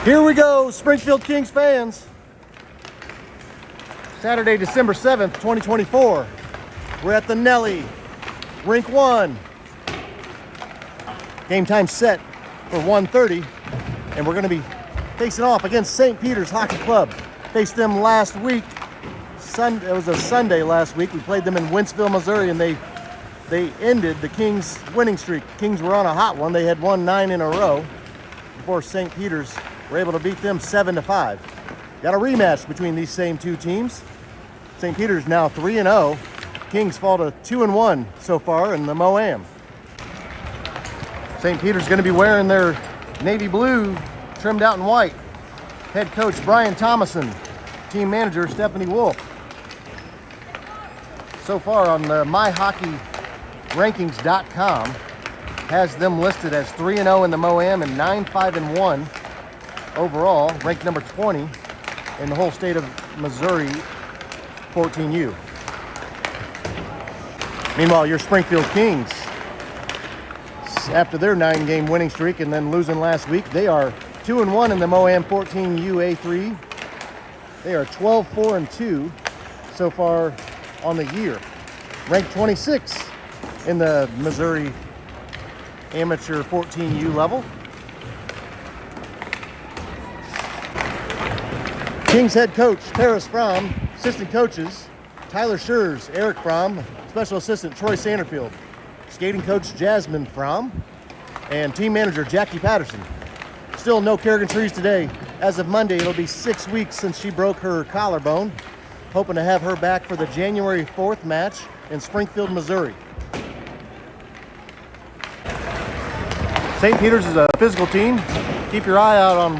Here we go, Springfield Kings fans. Saturday, December 7th, 2024. We're at the Nelly, Rink 1. Game time set for 1:30, and we're going to be facing off against St. Peter's Hockey Club. Faced them last week. It was a Sunday last week. We played them in Wentzville, Missouri, and they ended the Kings' winning streak. Kings were on a hot one. They had won 9 in a row before St. Peter's were able to beat them 7-5. Got a rematch between these same two teams. St. Peter's now 3-0. Kings fall to 2-1 so far in the MOAM. St. Peter's going to be wearing their navy blue trimmed out in white. Head coach Brian Thomason, team manager Stephanie Wolf. So far on the myhockeyrankings.com has them listed as 3-0 in the MOAM and 9-5-1 overall, ranked number 20 in the whole state of Missouri 14U. Meanwhile, your Springfield Kings, after their 9-game winning streak and then losing last week, they are 2-1 in the MOAM 14U A3. They are 12-4-2 so far on the year. Ranked 26 in the Missouri Amateur 14U level. Kings head coach Paris Fromm, assistant coaches Tyler Schurz, Eric Fromm, special assistant Troy Sanderfield, skating coach Jasmine Fromm, and team manager Jackie Patterson. Still no Kerrigan Trees today. As of Monday, it'll be 6 weeks since she broke her collarbone. Hoping to have her back for the January 4th match in Springfield, Missouri. St. Peter's is a physical team. Keep your eye out on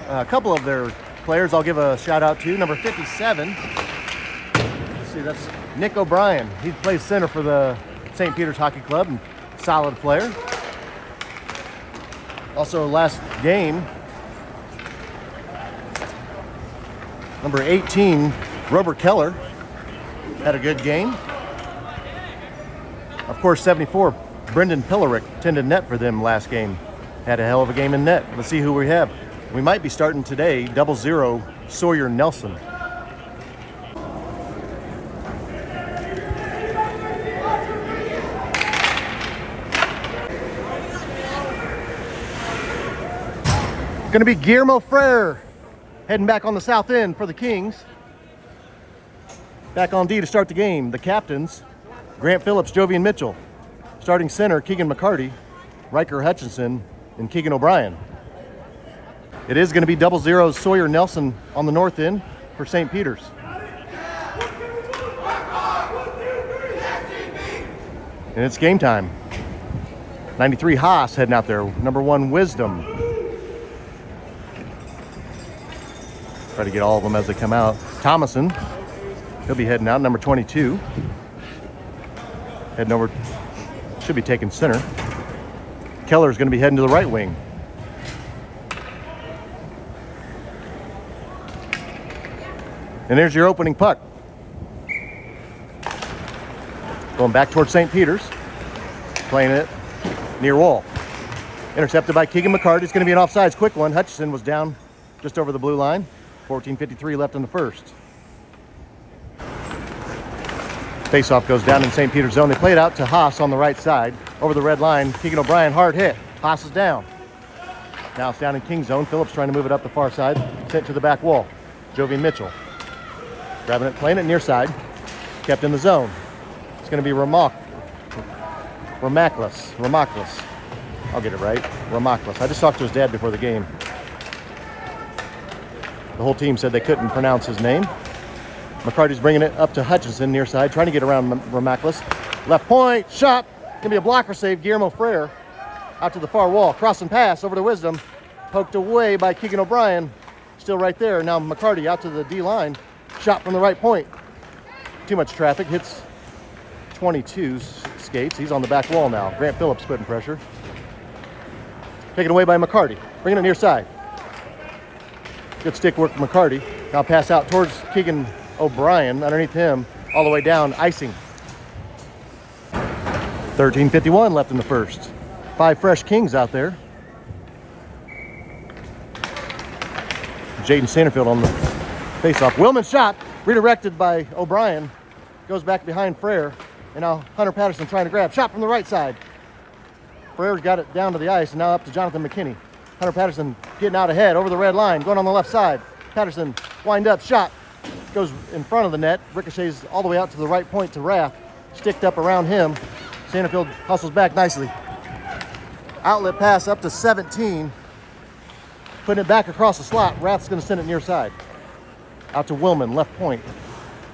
a couple of their players I'll give a shout out to. Number 57. Let's see, that's Nick O'Brien. He plays center for the St. Peter's Hockey Club, and solid player. Also last game, number 18, Robert Keller, had a good game. Of course, 74, Brendan Pillarick tended net for them last game. Had a hell of a game in net. Let's see who we have. We might be starting today, 00 Sawyer Nelson. Going to be Guillermo Frere heading back on the south end for the Kings. Back on D to start the game. The captains, Grant Phillips, Jovian Mitchell. Starting center, Keegan McCarty, Riker Hutchinson, and Keegan O'Brien. It is going to be 00 Sawyer Nelson on the north end for St. Peter's. And it's game time. 93 Haas heading out there. Number 1 Wisdom. Try to get all of them as they come out. Thomason, he'll be heading out. Number 22. Heading over, should be taking center. Keller's going to be heading to the right wing. And there's your opening puck. Going back towards St. Peter's. Playing it near wall. Intercepted by Keegan McCarty. It's going to be an offsides quick one. Hutchinson was down just over the blue line. 14:53 left in the first. Faceoff goes down in St. Peter's zone. They play it out to Haas on the right side. Over the red line. Keegan O'Brien, hard hit. Haas is down. Now it's down in King's zone. Phillips trying to move it up the far side. Sent to the back wall. Jovian Mitchell. Grabbing it, playing it near side. Kept in the zone. It's going to be Ramaklis. I'll get it right. Ramaklis. I just talked to his dad before the game. The whole team said they couldn't pronounce his name. McCarty's bringing it up to Hutchinson near side, trying to get around Ramaklis. Left point, shot. Going to be a blocker save. Guillermo Frere out to the far wall. Crossing pass over to Wisdom. Poked away by Keegan O'Brien. Still right there. Now McCarty out to the D line. Shot from the right point. Too much traffic. Hits 22's skates. He's on the back wall now. Grant Phillips putting pressure. Taken away by McCarty. Bringing it near side. Good stick work from McCarty. Now pass out towards Keegan O'Brien. Underneath him. All the way down. Icing. 13:51 left in the first. 5 fresh Kings out there. Jaden Sanderfield on the face-off. Willman's shot, redirected by O'Brien, goes back behind Frere, and now Hunter Patterson trying to grab. Shot from the right side. Frere's got it down to the ice, and now up to Jonathan McKinney. Hunter Patterson getting out ahead, over the red line, going on the left side. Patterson, wind up, shot, goes in front of the net, ricochets all the way out to the right point to Rath, sticked up around him. Sanderfield hustles back nicely. Outlet pass up to 17, putting it back across the slot. Rath's going to send it near side. Out to Willman, left point.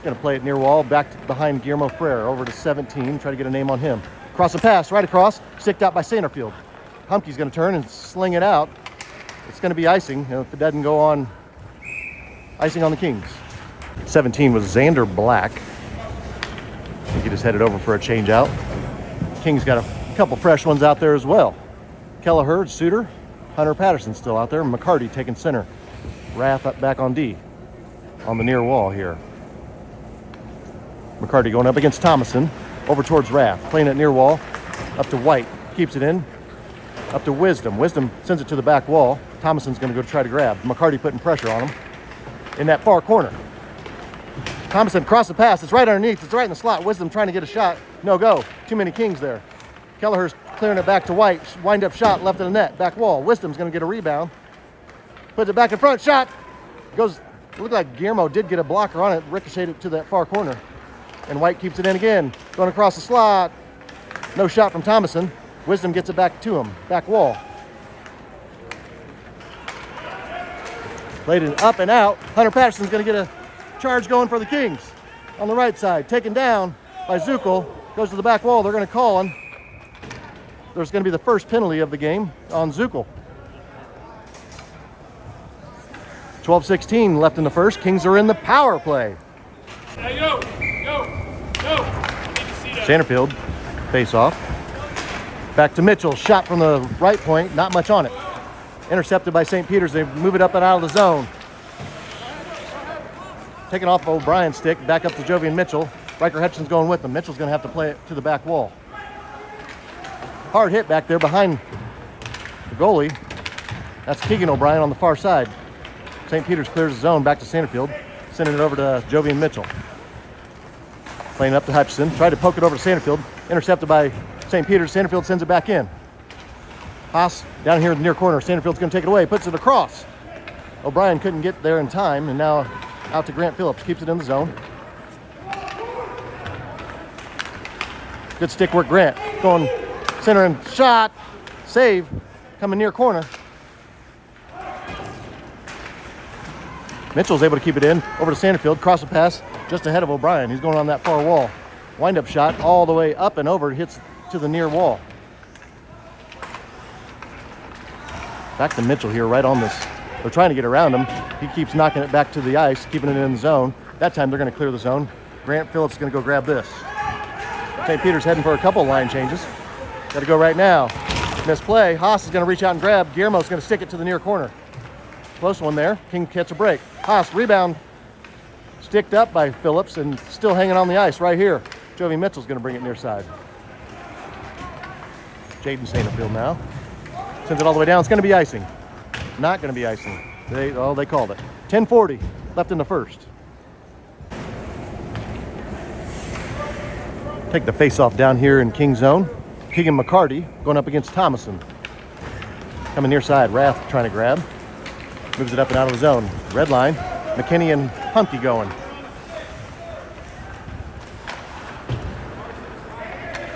Going to play it near wall, back behind Guillermo Frere, over to 17, try to get a name on him. Cross the pass, right across, sticked out by Sanderfield. Humke's going to turn and sling it out. It's going to be icing, if it doesn't go on, icing on the Kings. 17 was Xander Black. I think he just headed over for a change out. Kings got a couple fresh ones out there as well. Kelleher, Suter, Hunter Patterson still out there. McCarty taking center. Rath up back on D on the near wall here. McCarty going up against Thomason. Over towards Rath. Playing it near wall. Up to White. Keeps it in. Up to Wisdom. Wisdom sends it to the back wall. Thomason's going to go try to grab. McCarty putting pressure on him in that far corner. Thomason across the pass. It's right underneath. It's right in the slot. Wisdom trying to get a shot. No go. Too many Kings there. Kelleher's clearing it back to White. Wind up shot left of the net. Back wall. Wisdom's going to get a rebound. Puts it back in front. Shot. Goes. Looked like Guillermo did get a blocker on it. Ricocheted it to that far corner. And White keeps it in again. Going across the slot. No shot from Thomason. Wisdom gets it back to him. Back wall. Played it up and out. Hunter Patterson's going to get a charge going for the Kings. On the right side. Taken down by Zuckel. Goes to the back wall. They're going to call him. There's going to be the first penalty of the game on Zuckel. 12-16 left in the first. Kings are in the power play. Sanderfield, face off. Back to Mitchell, shot from the right point, not much on it. Intercepted by St. Peter's, they move it up and out of the zone. Taken off O'Brien's stick, back up to Jovian Mitchell. Riker Hutchinson's going with them. Mitchell's gonna have to play it to the back wall. Hard hit back there behind the goalie. That's Keegan O'Brien on the far side. St. Peter's clears the zone, back to Sanderfield, sending it over to Jovian Mitchell. Playing up to Hutchison, tried to poke it over to Sanderfield, intercepted by St. Peter's. Sanderfield sends it back in. Haas down here in the near corner. Sanderfield's going to take it away, puts it across. O'Brien couldn't get there in time, and now out to Grant Phillips, keeps it in the zone. Good stick work, Grant. Going center and shot, save, coming near corner. Mitchell's able to keep it in, over to Sanderfield, cross the pass, just ahead of O'Brien. He's going on that far wall. Wind-up shot all the way up and over, hits to the near wall. Back to Mitchell here, right on this. They're trying to get around him. He keeps knocking it back to the ice, keeping it in the zone. That time they're going to clear the zone. Grant Phillips is going to go grab this. St. Peter's heading for a couple line changes. Got to go right now. Misplay. Haas is going to reach out and grab. Guillermo's going to stick it to the near corner. Close one there. King catch a break. Haas, rebound. Sticked up by Phillips and still hanging on the ice right here. Jovi Mitchell's going to bring it near side. Jaden Sanderfield now. Sends it all the way down. It's going to be icing. Not going to be icing. They called it. 10:40 left in the first. Take the face-off down here in King zone. Keegan McCarty going up against Thomason. Coming near side. Rath trying to grab. Moves it up and out of the zone. Red line. McKinney and Humpty going.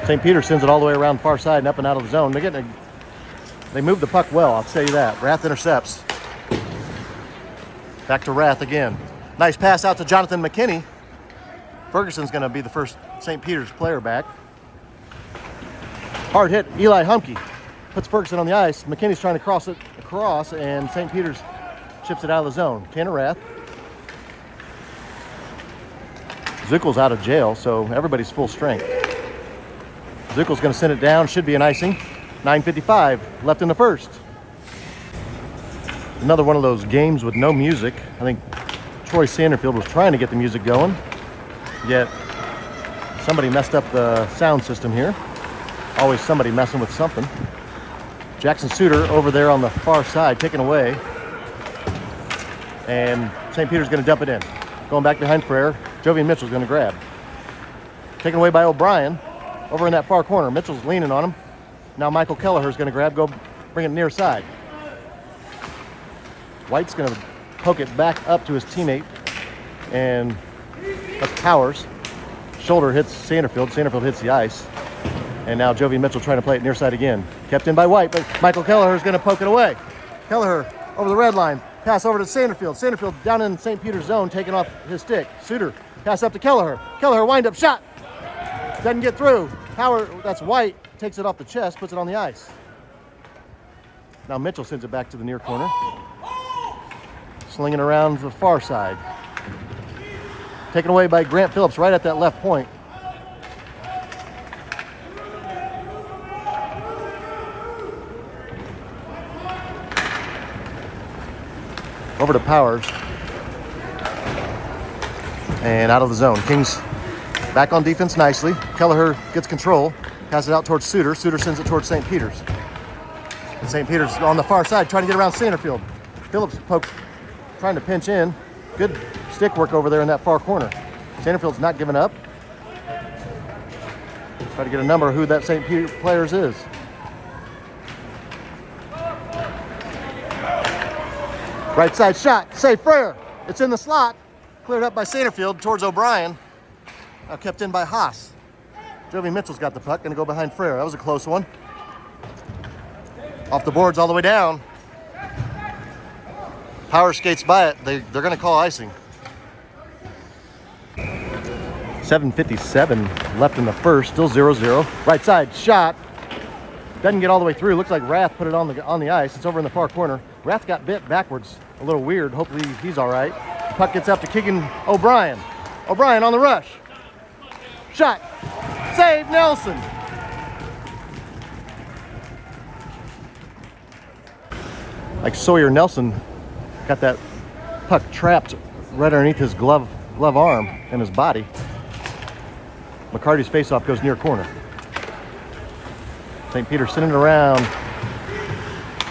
St. Peter sends it all the way around the far side and up and out of the zone. They move the puck well, I'll tell you that. Rath intercepts. Back to Rath again. Nice pass out to Jonathan McKinney. Ferguson's going to be the first St. Peter's player back. Hard hit, Eli Humke puts Ferguson on the ice. McKinney's trying to cross it across, and St. Peter's chips it out of the zone. Tanner Rath. Zuckel's out of jail, so everybody's full strength. Zuckel's going to send it down. Should be an icing. 9:55 left in the first. Another one of those games with no music. I think Troy Sanderfield was trying to get the music going, yet somebody messed up the sound system here. Always somebody messing with something. Jackson Suter over there on the far side, taken away. And St. Peter's going to dump it in. Going back behind Frere. Jovian Mitchell's going to grab. Taken away by O'Brien. Over in that far corner. Mitchell's leaning on him. Now Michael Kelleher's going to grab, go bring it near side. White's going to poke it back up to his teammate. And that's Powers. Shoulder hits Sanderfield. Sanderfield hits the ice. And now Jovian Mitchell trying to play it near side again. Kept in by White, but Michael Kelleher's going to poke it away. Kelleher over the red line. Pass over to Sanderfield. Sanderfield down in St. Peter's zone, taking off his stick. Suter, pass up to Kelleher. Kelleher, wind up shot. Doesn't get through. Power, that's White, takes it off the chest, puts it on the ice. Now Mitchell sends it back to the near corner. Slinging around the far side. Taken away by Grant Phillips right at that left point. Over to Powers. And out of the zone. Kings back on defense nicely. Kelleher gets control. Passes it out towards Suter. Suter sends it towards St. Peter's. And St. Peter's on the far side trying to get around Sanderfield. Phillips pokes, trying to pinch in. Good stick work over there in that far corner. Sanderfield's not giving up. Try to get a number of who that St. Peter players is. Right side shot, save Frere. It's in the slot. Cleared up by Sanderfield towards O'Brien. Now kept in by Haas. Jovian Mitchell's got the puck, gonna go behind Frere. That was a close one. Off the boards all the way down. Power skates by it. They're gonna call icing. 7:57 left in the first, still 0-0. Right side shot. Doesn't get all the way through. Looks like Rath put it on the ice. It's over in the far corner. Rath got bit backwards. A little weird. Hopefully he's all right. Puck gets up to Keegan O'Brien. O'Brien on the rush. Shot. Save Nelson. Like Sawyer Nelson got that puck trapped right underneath his glove arm and his body. McCarty's faceoff goes near corner. St. Peter sending it around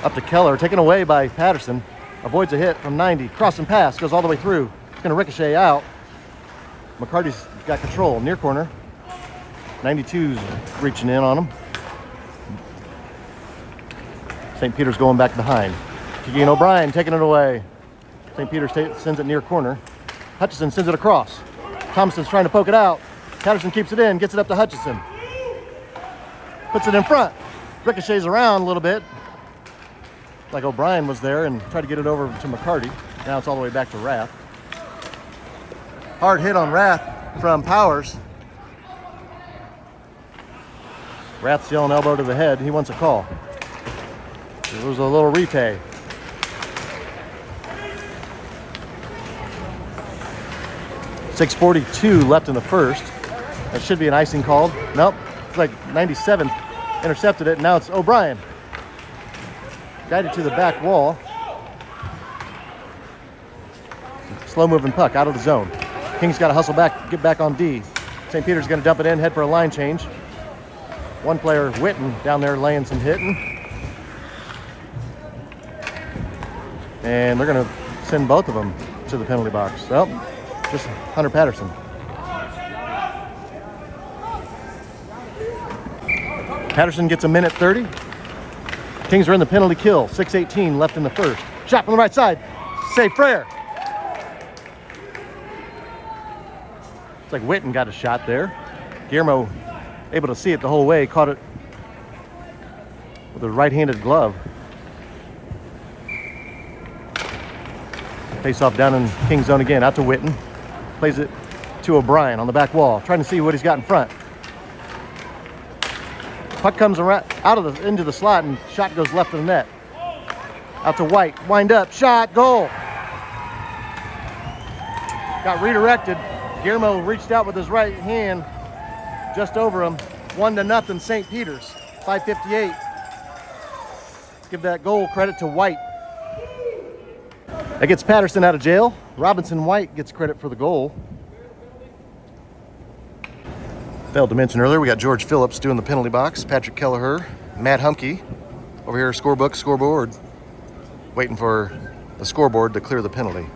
up to Keller, taken away by Patterson. Avoids a hit from 90. Crossing pass, goes all the way through. It's going to ricochet out. McCarty's got control. Near corner. 92's reaching in on him. St. Peter's going back behind. Keegan O'Brien taking it away. St. Peter sends it near corner. Hutchison sends it across. Thompson's trying to poke it out. Patterson keeps it in, gets it up to Hutchison. Puts it in front. Ricochets around a little bit. Like O'Brien was there and tried to get it over to McCarty. Now it's all the way back to Rath. Hard hit on Rath from Powers. Rath's yelling elbow to the head. He wants a call. It was a little repay. .642 left in the first. That should be an icing called. Nope. It's like 97 intercepted it. Now it's O'Brien. Guided to the back wall. Slow moving puck out of the zone. Kings got to hustle back, get back on D. St. Peter's going to dump it in, head for a line change. One player, Witten, down there laying some hitting. And they're going to send both of them to the penalty box. Well, just Hunter Patterson. Patterson gets a minute 30. Kings are in the penalty kill. 6:18 left in the first. Shot from the right side. Save Frere. It's like Witten got a shot there. Guillermo able to see it the whole way. Caught it with a right-handed glove. Face off down in King's zone again. Out to Witten. Plays it to O'Brien on the back wall. Trying to see what he's got in front. Puck comes around out of into the slot and shot goes left of the net. Out to White. Wind up. Shot. Goal. Got redirected. Guillermo reached out with his right hand just over him. 1-0 St. Peter's. 5:58. Give that goal credit to White. That gets Patterson out of jail. Robinson White gets credit for the goal. Failed to mention earlier, we got George Phillips doing the penalty box. Patrick Kelleher, Matt Humke over here, scoreboard, waiting for the scoreboard to clear the penalty.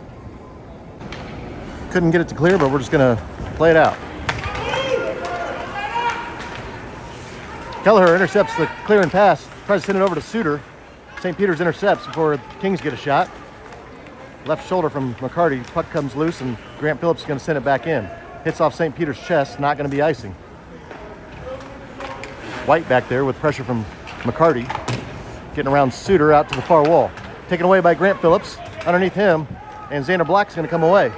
Couldn't get it to clear, but we're just going to play it out. Kelleher intercepts the clearing pass, tries to send it over to Suter. St. Peter's intercepts before the Kings get a shot. Left shoulder from McCarty, puck comes loose, and Grant Phillips is going to send it back in. Hits off St. Peter's chest, not going to be icing. White back there with pressure from McCarty, getting around Suter out to the far wall. Taken away by Grant Phillips, underneath him, and Xander Black's going to come away.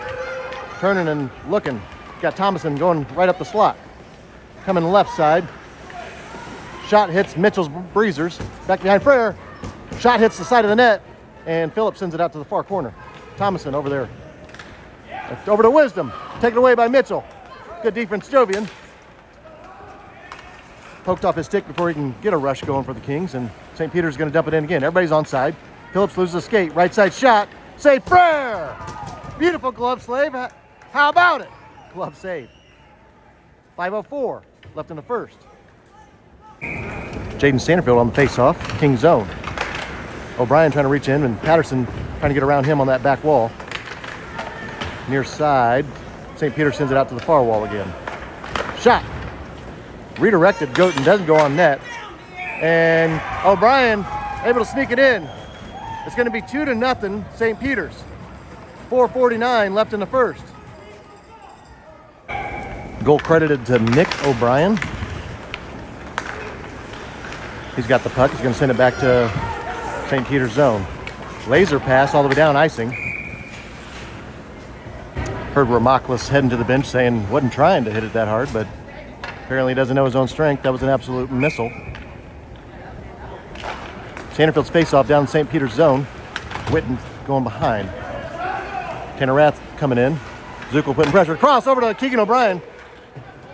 Turning and looking, got Thomason going right up the slot. Coming left side. Shot hits Mitchell's breezers, back behind Frere. Shot hits the side of the net, and Phillips sends it out to the far corner. Thomason over there. Over to Wisdom, taken away by Mitchell. Good defense, Jovian. Poked off his stick before he can get a rush going for the Kings, and St. Peter's going to dump it in again. Everybody's onside. Phillips loses a skate, right side shot. Save Frere! Beautiful glove slave. How about it? Glove save. 5:04 left in the first. Jaden Sanderfield on the face-off, King zone. O'Brien trying to reach in, and Patterson trying to get around him on that back wall. Near side, St. Peter sends it out to the far wall again. Shot. Redirected, Goten doesn't go on net. And O'Brien able to sneak it in. It's going to be 2-0 St. Peter's. 4:49 left in the first. Goal credited to Nick O'Brien. He's got the puck. He's going to send it back to St. Peter's zone. Laser pass all the way down, icing. Heard Ramaklis heading to the bench saying wasn't trying to hit it that hard, but apparently doesn't know his own strength. That was an absolute missile. Sanderfield's face-off down in St. Peter's zone. Witten going behind. Tanner Rath coming in. Zuckel putting pressure. Cross over to Keegan O'Brien.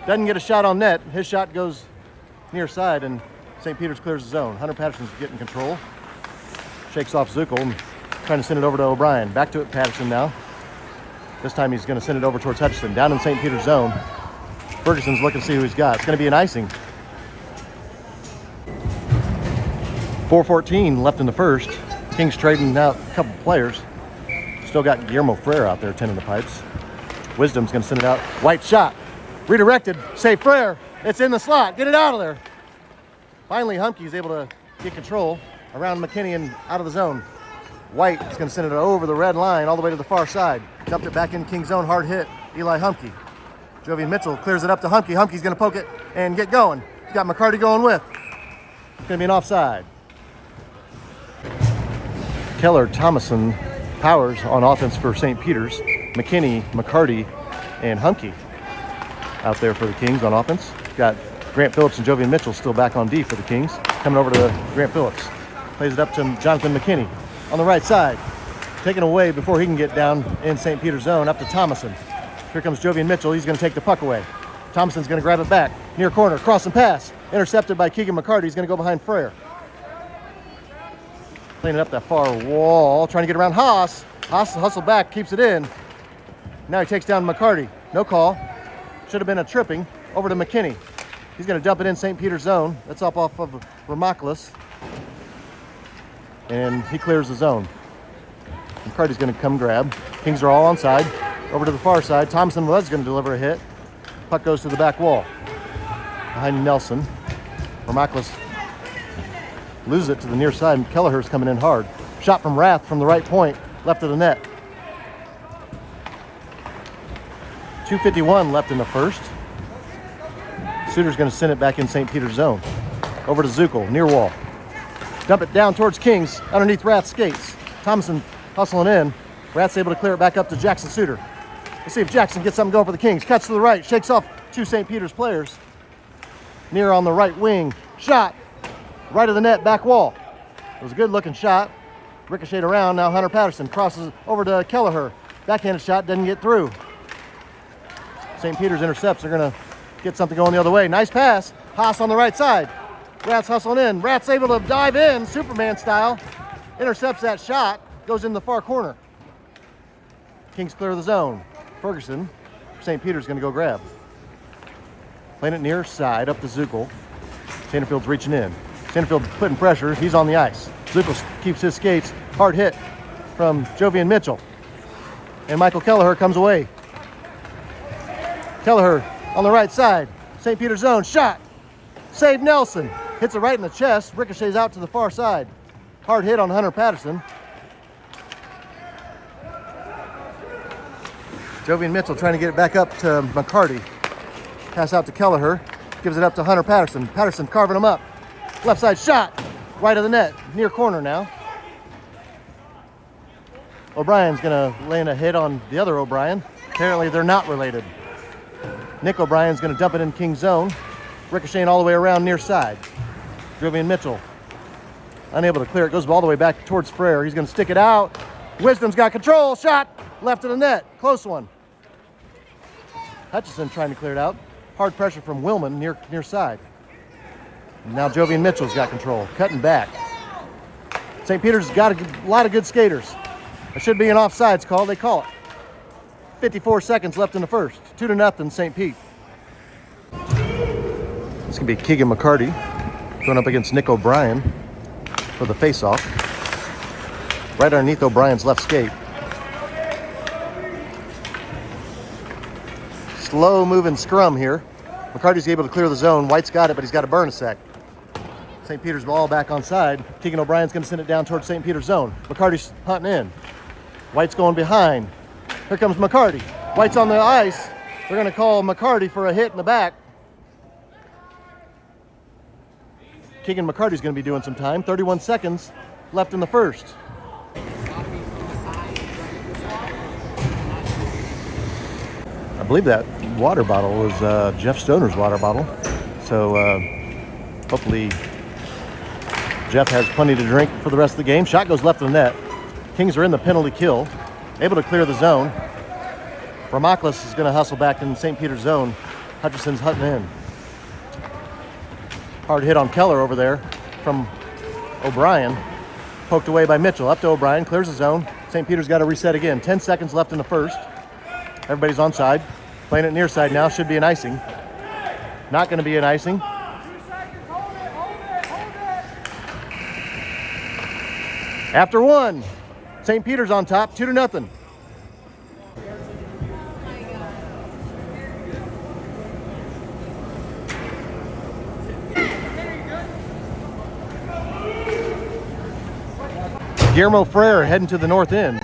Doesn't get a shot on net. His shot goes near side, and St. Peter's clears the zone. Hunter Patterson's getting control. Shakes off Zuckel and trying to send it over to O'Brien. Back to it, Patterson now. This time he's going to send it over towards Hutchinson. Down in St. Peter's zone. Ferguson's looking to see who he's got. It's going to be an icing. 4:14 left in the first. Kings trading out a couple players. Still got Guillermo Frere out there tending the pipes. Wisdom's going to send it out. White shot. Redirected. Save Frere. It's in the slot. Get it out of there. Finally, Humke's able to get control around McKinney and out of the zone. White is going to send it over the red line all the way to the far side. Dumped it back in King's zone. Hard hit. Eli Humke. Jovian Mitchell clears it up to Humke. Humke's going to poke it and get going. He's got McCarty going with. It's going to be an offside. Keller, Thomason, Powers on offense for St. Peter's. McKinney, McCarty, and Humke out there for the Kings on offense. Got Grant Phillips and Jovian Mitchell still back on D for the Kings. Coming over to Grant Phillips. Plays it up to Jonathan McKinney on the right side. Taken away before he can get down in St. Peter's zone up to Thomason. Here comes Jovian Mitchell. He's going to take the puck away. Thomason's going to grab it back. Near corner. Cross and pass. Intercepted by Keegan McCarty. He's going to go behind Frere. Playing it up that far wall. Trying to get around Haas. Haas hustle back. Keeps it in. Now he takes down McCarty. No call. Should have been a tripping. Over to McKinney. He's going to dump it in St. Peter's zone. That's up off of Ramaklis. And he clears the zone. McCarty's going to come grab. Kings are all onside. Over to the far side. Thompson was going to deliver a hit. Puck goes to the back wall. Behind Nelson. Ramaklis loses it to the near side, and Kelleher's coming in hard. Shot from Rath from the right point, left of the net. 2:51 left in the first. Suter's going to send it back in St. Peter's zone. Over to Zuckel, near wall. Dump it down towards Kings, underneath Rath's skates. Thompson hustling in. Rath's able to clear it back up to Jackson Suter. Let's see if Jackson gets something going for the Kings. Cuts to the right, shakes off two St. Peter's players. Near on the right wing. Shot. Right of the net, back wall. It was a good looking shot. Ricocheted around. Now Hunter Patterson crosses over to Kelleher. Backhanded shot, doesn't get through. St. Peter's intercepts are going to get something going the other way. Nice pass. Haas on the right side. Rath's hustling in. Rath's able to dive in, Superman style. Intercepts that shot. Goes in the far corner. Kings clear the zone. Ferguson, St. Peter's going to go grab. Playing it near side, up to Zuckel. Sanderfield's reaching in. Sanderfield putting pressure. He's on the ice. Zuckel keeps his skates. Hard hit from Jovian Mitchell. And Michael Kelleher comes away. Kelleher on the right side. St. Peter's zone, shot. Save Nelson. Hits it right in the chest. Ricochets out to the far side. Hard hit on Hunter Patterson. Jovian Mitchell trying to get it back up to McCarty. Pass out to Kelleher. Gives it up to Hunter Patterson. Patterson carving him up. Left side shot. Right of the net. Near corner now. O'Brien's going to land a hit on the other O'Brien. Apparently they're not related. Nick O'Brien's going to dump it in King's zone. Ricocheting all the way around near side. Jovian Mitchell unable to clear it. Goes all the way back towards Frere. He's going to stick it out. Wisdom's got control. Shot. Left of the net. Close one. Hutchison trying to clear it out. Hard pressure from Willman near side. Now Jovian Mitchell's got control. Cutting back. St. Peter's got a lot of good skaters. There should be an offsides call. They call it. 54 seconds left in the first. 2-0 St. Pete. This can be Keegan McCarty going up against Nick O'Brien for the face-off. Right underneath O'Brien's left skate. Slow moving scrum here. McCarty's able to clear the zone. White's got it, but he's got to burn a sec. St. Peter's ball back on side. Keegan O'Brien's going to send it down towards St. Peter's zone. McCarty's hunting in. White's going behind. Here comes McCarty. White's on the ice. They're going to call McCarty for a hit in the back. Keegan McCarty's going to be doing some time. 31 seconds left in the first. I believe that water bottle was Jeff Stoner's water bottle. So hopefully Jeff has plenty to drink for the rest of the game. Shot goes left of the net. Kings are in the penalty kill. Able to clear the zone. Ramaklis is going to hustle back in St. Peter's zone. Hutchison's hunting in. Hard hit on Keller over there from O'Brien. Poked away by Mitchell. Up to O'Brien. Clears the zone. St. Peter's got to reset again. 10 seconds left in the first. Everybody's onside. Playing it near side now. Should be an icing. Not going to be an icing. After one, St. Peter's on top, 2-0. Guillermo Frere heading to the north end.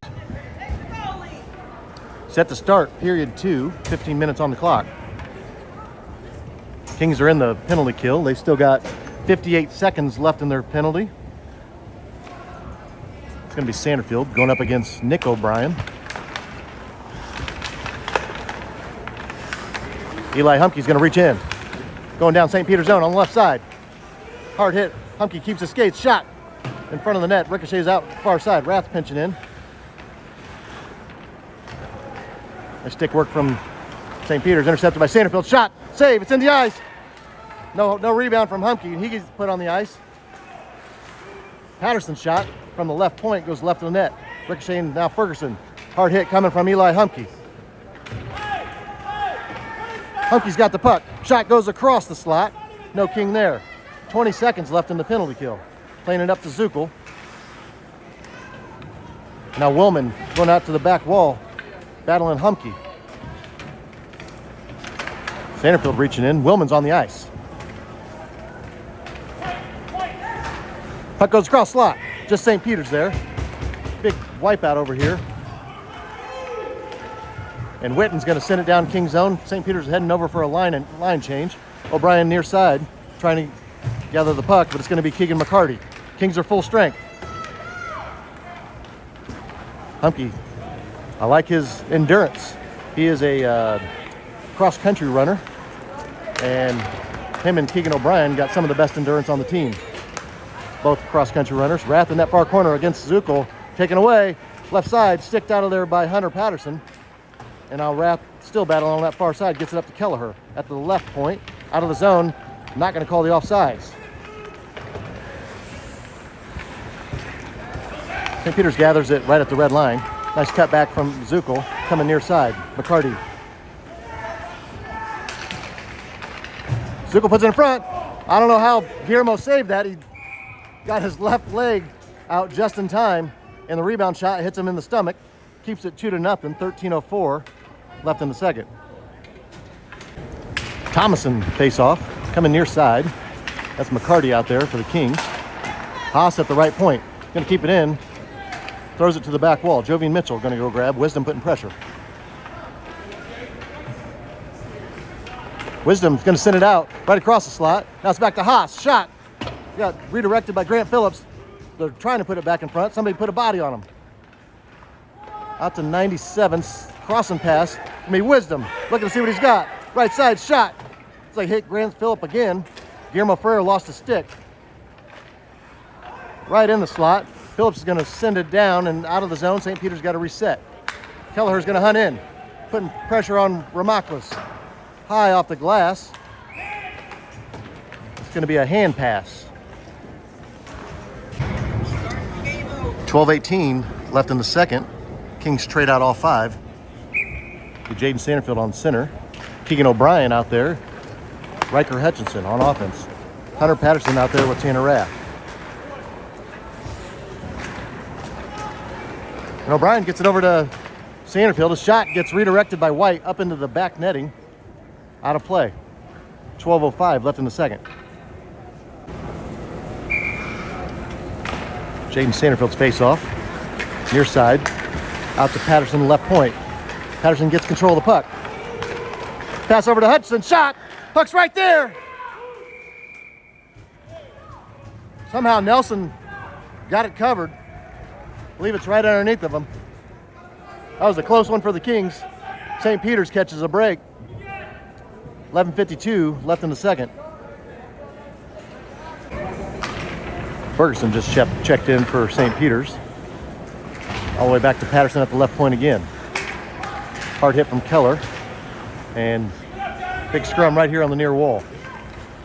Set to start period 2, 15 minutes on the clock. Kings are in the penalty kill. They still got 58 seconds left in their penalty. It's going to be Sanderfield going up against Nick O'Brien. Eli Humke's going to reach in. Going down St. Peter's zone on the left side. Hard hit. Humke keeps his skates. Shot in front of the net. Ricochets out far side. Rath pinching in. Nice stick work from St. Peter's. Intercepted by Sanderfield. Shot. Save. It's in the ice. No rebound from Humke. He gets put on the ice. Patterson's shot from the left point goes left of the net. Ricocheting now Ferguson. Hard hit coming from Eli Humke. Humke's got the puck. Shot goes across the slot. No King there. 20 seconds left in the penalty kill. Playing it up to Zuckel. Now Willman going out to the back wall. Battling Humke. Sanderfield reaching in. Willman's on the ice. Puck goes across slot. Just St. Peter's there. Big wipeout over here. And Witten's going to send it down King's zone. St. Peter's heading over for a line change. O'Brien near side trying to gather the puck, but it's going to be Keegan McCarty. Kings are full strength. Humke, I like his endurance. He is a cross-country runner, and him and Keegan O'Brien got some of the best endurance on the team. Both cross-country runners. Rath in that far corner against Zuckel. Taken away. Left side, sticked out of there by Hunter Patterson. And now Rath still battling on that far side. Gets it up to Kelleher at the left point. Out of the zone. Not going to call the offsides. St. Peter's gathers it right at the red line. Nice cut back from Zuckel. Coming near side. McCarty. Zuckel puts it in front. I don't know how Guillermo saved that. He got his left leg out just in time, and the rebound shot hits him in the stomach. Keeps it 2-0, 13:04 left in the second. Thomason face off, coming near side. That's McCarty out there for the Kings. Haas at the right point, gonna keep it in. Throws it to the back wall. Jovian Mitchell gonna go grab. Wisdom putting pressure. Wisdom's gonna send it out right across the slot. Now it's back to Haas. Shot. Got redirected by Grant Phillips. They're trying to put it back in front. Somebody put a body on him. Out to 97, crossing pass. I mean, Wisdom looking to see what he's got. Right side shot. It's like hit Grant Phillip again. Guillermo Ferrer lost a stick. Right in the slot. Phillips is going to send it down and out of the zone. St. Peter's got to reset. Kelleher's going to hunt in, putting pressure on Ramaklis. High off the glass. It's going to be a hand pass. 12:18 left in the second. Kings trade out all five. Jaden Sanderfield on center. Keegan O'Brien out there. Riker Hutchinson on offense. Hunter Patterson out there with Tanner Rath. And O'Brien gets it over to Sanderfield. A shot gets redirected by White up into the back netting. Out of play. 12:05 left in the second. Jaden Sanderfield's face off. Near side. Out to Patterson, left point. Patterson gets control of the puck. Pass over to Hutchinson. Shot. Puck's right there. Somehow Nelson got it covered. I believe it's right underneath of him. That was a close one for the Kings. St. Peter's catches a break. 11:52 left in the second. Ferguson just checked in for St. Peter's. All the way back to Patterson at the left point again. Hard hit from Keller. And big scrum right here on the near wall.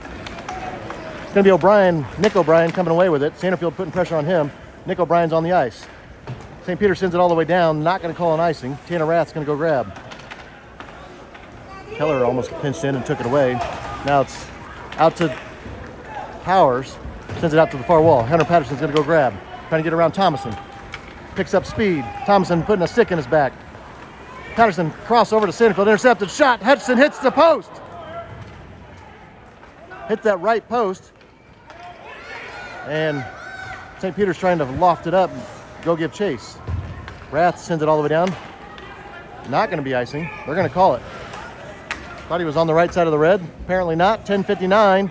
It's going to be O'Brien, Nick O'Brien coming away with it. Sanderfield putting pressure on him. Nick O'Brien's on the ice. St. Peter sends it all the way down. Not going to call an icing. Tanner Rath's going to go grab. Keller almost pinched in and took it away. Now it's out to Powers. Sends it out to the far wall. Hunter Patterson's going to go grab. Trying to get around Thomason. Picks up speed. Thomason putting a stick in his back. Patterson cross over to Sanderfield. Intercepted. Shot. Hutchinson hits the post. Hit that right post. And St. Peter's trying to loft it up and go give chase. Rath sends it all the way down. Not going to be icing. They're going to call it. Thought he was on the right side of the red. Apparently not. 10:59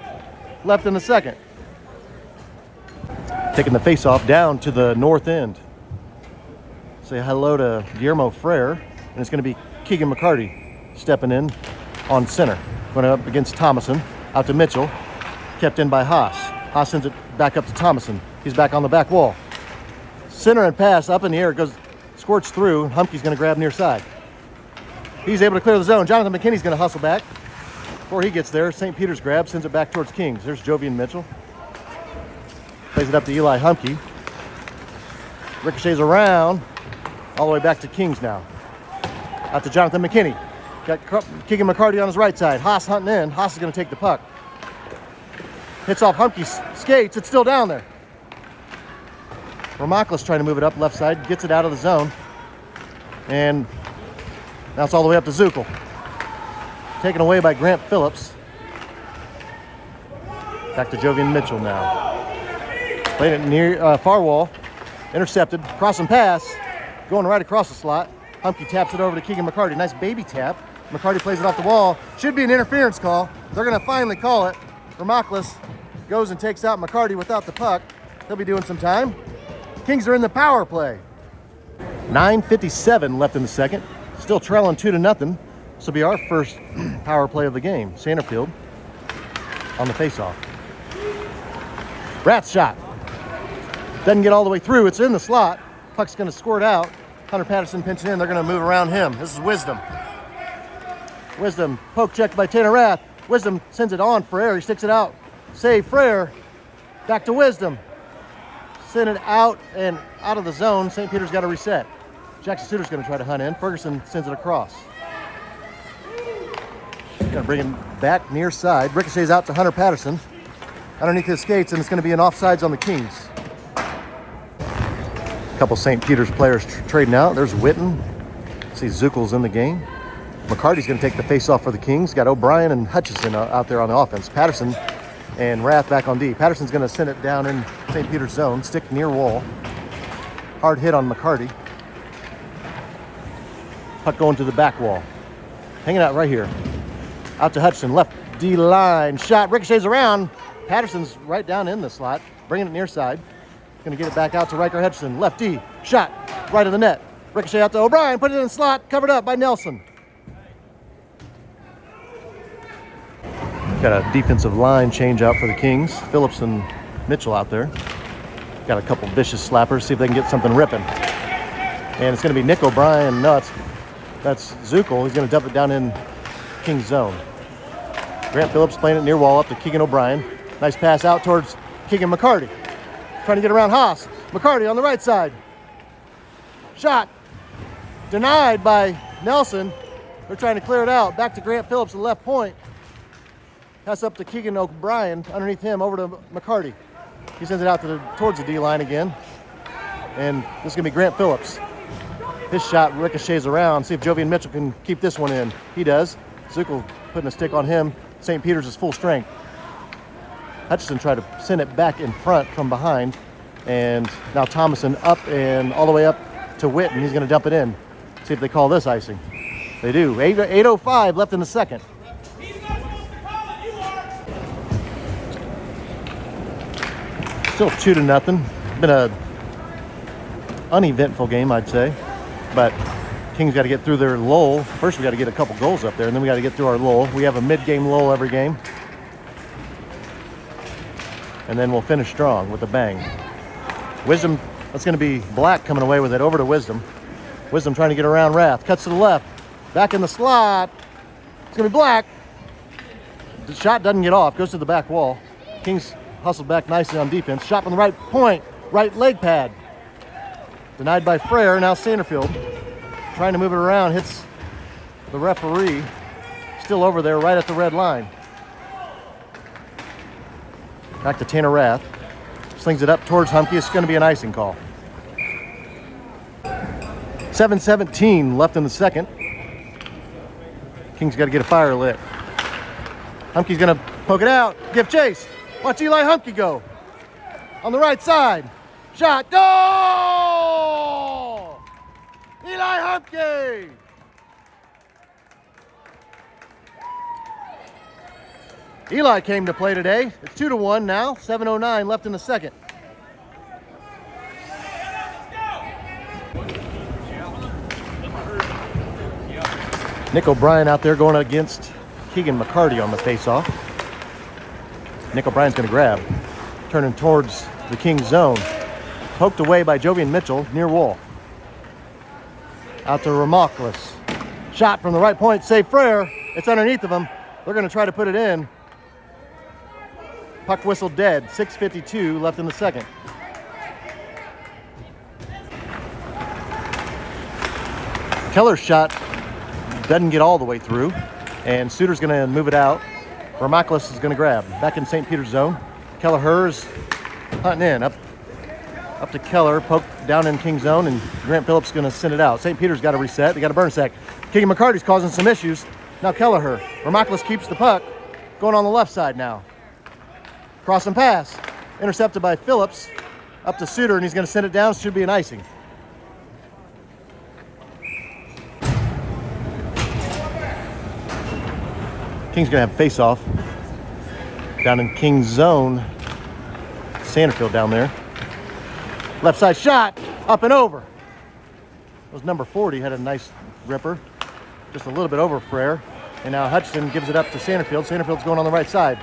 left in the second. Taking the face-off down to the north end. Say hello to Guillermo Ferrer. And it's going to be Keegan McCarty stepping in on center. Going up against Thomason. Out to Mitchell. Kept in by Haas. Haas sends it back up to Thomason. He's back on the back wall. Center and pass up in the air. It goes, squirts through. Humke's going to grab near side. He's able to clear the zone. Jonathan McKinney's going to hustle back. Before he gets there, St. Peter's grab, sends it back towards Kings. There's Jovian Mitchell. Plays it up to Eli Humke. Ricochets around. All the way back to Kings now. Out to Jonathan McKinney. Got Keegan McCarty on his right side. Haas hunting in. Haas is going to take the puck. Hits off Humke's skates. It's still down there. Ramaklis trying to move it up left side. Gets it out of the zone. And now it's all the way up to Zuckel. Taken away by Grant Phillips. Back to Jovian Mitchell now. Playing it near far wall. Intercepted. Crossing pass. Going right across the slot. Humke taps it over to Keegan McCarty. Nice baby tap. McCarty plays it off the wall. Should be an interference call. They're going to finally call it. Ramaklis goes and takes out McCarty without the puck. He'll be doing some time. Kings are in the power play. 9:57 left in the second. Still trailing 2-0. This will be our first power play of the game. Sanderfield on the faceoff. Rath's shot. Doesn't get all the way through. It's in the slot. Puck's going to squirt out. Hunter Patterson pinching in. They're going to move around him. This is Wisdom. Wisdom poke checked by Tanner Rath. Wisdom sends it on. Ferrer. He sticks it out. Save Ferrer. Back to Wisdom. Send it out and out of the zone. St. Peter's got to reset. Jackson Suter's going to try to hunt in. Ferguson sends it across. Going to bring it back near side. Ricochets out to Hunter Patterson. Underneath his skates, and it's going to be an offsides on the Kings. A couple St. Peter's players trading out. There's Witten. See Zuckel's in the game. McCarty's going to take the face-off for the Kings. Got O'Brien and Hutchison out there on the offense. Patterson and Rath back on D. Patterson's going to send it down in St. Peter's zone. Stick near wall. Hard hit on McCarty. Puck going to the back wall. Hanging out right here. Out to Hutchison. Left D line. Shot. Ricochets around. Patterson's right down in the slot. Bringing it near side. Going to get it back out to Riker Hutchison. Left D. Shot. Right of the net. Ricochet out to O'Brien. Put it in the slot. Covered up by Nelson. Got a defensive line change out for the Kings. Phillips and Mitchell out there. Got a couple vicious slappers. See if they can get something ripping. And it's going to be Nick O'Brien. No, that's Zuckel. He's going to dump it down in King's zone. Grant Phillips playing it near wall up to Keegan O'Brien. Nice pass out towards Keegan McCarty. Trying to get around Haas. McCarty on the right side. Shot. Denied by Nelson. They're trying to clear it out. Back to Grant Phillips at the left point. Pass up to Keegan O'Brien. Underneath him over to McCarty. He sends it out towards the D line again. And this is going to be Grant Phillips. His shot ricochets around. See if Jovian Mitchell can keep this one in. He does. Zuckel putting a stick on him. St. Peter's is full strength. Hutchison tried to send it back in front from behind. And now Thomason up and all the way up to Witten. He's going to dump it in. See if they call this icing. They do. 8:05 left in the second. Still 2-0. Been a uneventful game, I'd say. But Kings got to get through their lull. First, we got to get a couple goals up there, and then we got to get through our lull. We have a mid-game lull every game. And then we'll finish strong with a bang. Wisdom, that's going to be Black coming away with it over to Wisdom. Wisdom trying to get around Rath. Cuts to the left. Back in the slot. It's going to be Black. The shot doesn't get off. Goes to the back wall. Kings hustled back nicely on defense. Shot from the right point. Right leg pad. Denied by Frere. Now Sanderfield trying to move it around. Hits the referee. Still over there right at the red line. Back to Tanner Rath. Slings it up towards Humke. It's going to be an icing call. 7:17 left in the second. Kings got to get a fire lit. Humke's going to poke it out. Give chase. Watch Eli Humke go. On the right side. Shot. Goal! Eli Humke! Eli came to play today. It's 2-1 now. 7:09 left in the second. Nick O'Brien out there going against Keegan McCarty on the face-off. Nick O'Brien's going to grab. Turning towards the Kings zone. Poked away by Jovian Mitchell near wall. Out to Ramaklis. Shot from the right point. Save Frere. It's underneath of him. They're going to try to put it in. Puck whistle dead. 6:52 left in the second. Keller's shot doesn't get all the way through, and Suter's going to move it out. Ramaklis is going to grab. Back in St. Peter's zone. Kelleher's hunting in. Up to Keller. Poked down in King's zone, and Grant Phillips is going to send it out. St. Peter's got to reset. They got a burn sack. Keegan McCarty's causing some issues. Now Kelleher. Ramaklis keeps the puck. Going on the left side now. Cross and pass. Intercepted by Phillips. Up to Suter, and he's going to send it down. Should be an icing. Kings going to have face-off. Down in King's zone. Sanderfield down there. Left side shot. Up and over. It was number 40. Had a nice ripper. Just a little bit over Frere. And now Hutchison gives it up to Sanderfield. Sanderfield's going on the right side.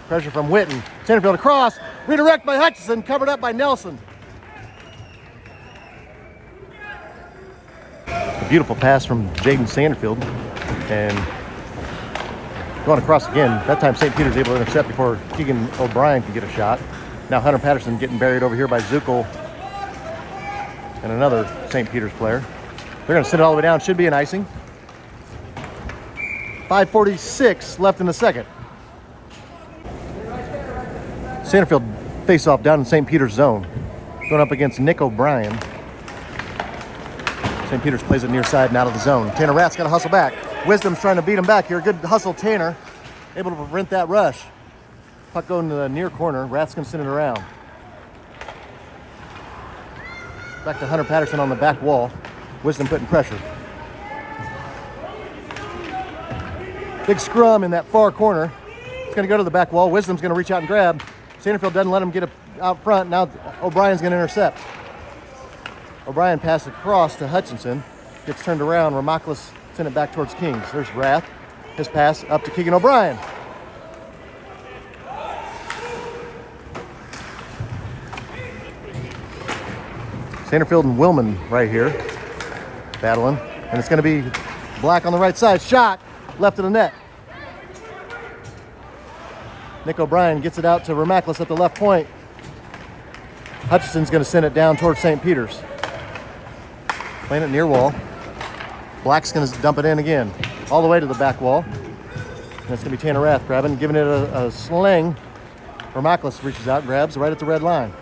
Pressure from Witten. Sanderfield across. Redirect by Hutchison. Covered up by Nelson. A beautiful pass from Jaden Sanderfield. And going across again. That time St. Peter's able to intercept before Keegan O'Brien can get a shot. Now Hunter Patterson getting buried over here by Zuckel and another St. Peter's player. They're going to send it all the way down. Should be an icing. 5:46 left in the second. Sanderfield face-off down in St. Peter's zone. Going up against Nick O'Brien. St. Peter's plays it near side and out of the zone. Tanner Rath's got to hustle back. Wisdom's trying to beat him back here. Good hustle, Tanner. Able to prevent that rush. Puck going to the near corner. Rath's going to send it around. Back to Hunter Patterson on the back wall. Wisdom putting pressure. Big scrum in that far corner. It's going to go to the back wall. Wisdom's going to reach out and grab. Sanderfield doesn't let him get out front. Now O'Brien's going to intercept. O'Brien passed across to Hutchinson. Gets turned around. Ramaklis sent it back towards Kings. There's Rath. His pass up to Keegan O'Brien. Sanderfield and Willman right here battling. And it's going to be Black on the right side. Shot left of the net. Nick O'Brien gets it out to Ramaklis at the left point. Hutchinson's going to send it down towards St. Peter's. Playing it near wall. Black's going to dump it in again. All the way to the back wall. And it's going to be Tanner Rath grabbing, giving it a sling. Ramaklis reaches out, grabs right at the red line.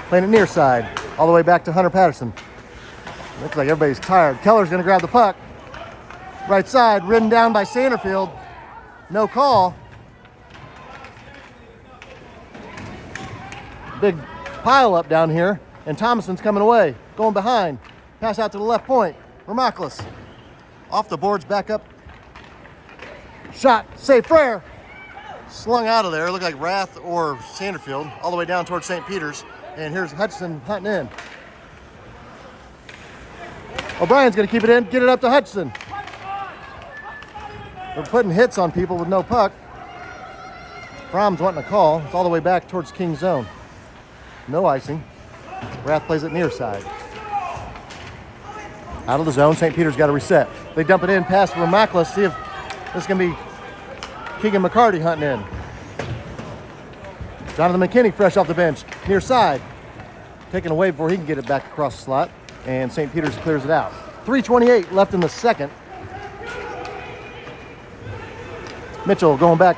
Playing it near side. All the way back to Hunter Patterson. Looks like everybody's tired. Keller's going to grab the puck. Right side, ridden down by Sanderfield. No call. Big pile up down here, and Thomason's coming away, going behind. Pass out to the left point. Ramaklis. Off the boards, back up. Shot, save Frere. Slung out of there, looked like Rath or Sanderfield, all the way down towards St. Peter's. And here's Hutchinson hunting in. O'Brien's going to keep it in, get it up to Hutchinson. They're putting hits on people with no puck. Fromm's wanting a call. It's all the way back towards King's zone. No icing. Rath plays it near side. Out of the zone, St. Peter's got to reset. They dump it in past Ramaklis. See if this is going to be Keegan McCarty hunting in. Jonathan McKinney fresh off the bench. Near side. Taken away before he can get it back across the slot. And St. Peter's clears it out. 3:28 left in the second. Mitchell going back,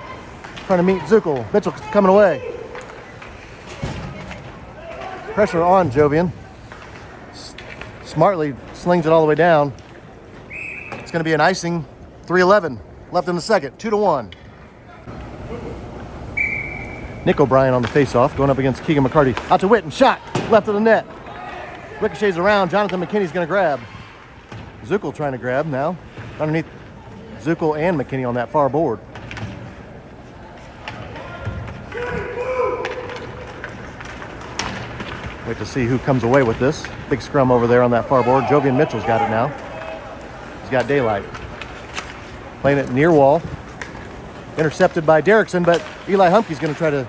trying to meet Zuckel. Mitchell coming away. Pressure on Jovian. Smartly slings it all the way down. It's going to be an icing. 3:11 left in the second. 2-1. Nick O'Brien on the faceoff, going up against Keegan McCarty. Out to Witten, shot, left of the net. Ricochets around, Jonathan McKinney's going to grab. Zuckel trying to grab now. Underneath Zuckel and McKinney on that far board. Wait to see who comes away with this. Big scrum over there on that far board. Jovian Mitchell's got it now. He's got daylight. Playing it near wall. Intercepted by Derrickson, but Eli Humke's going to try to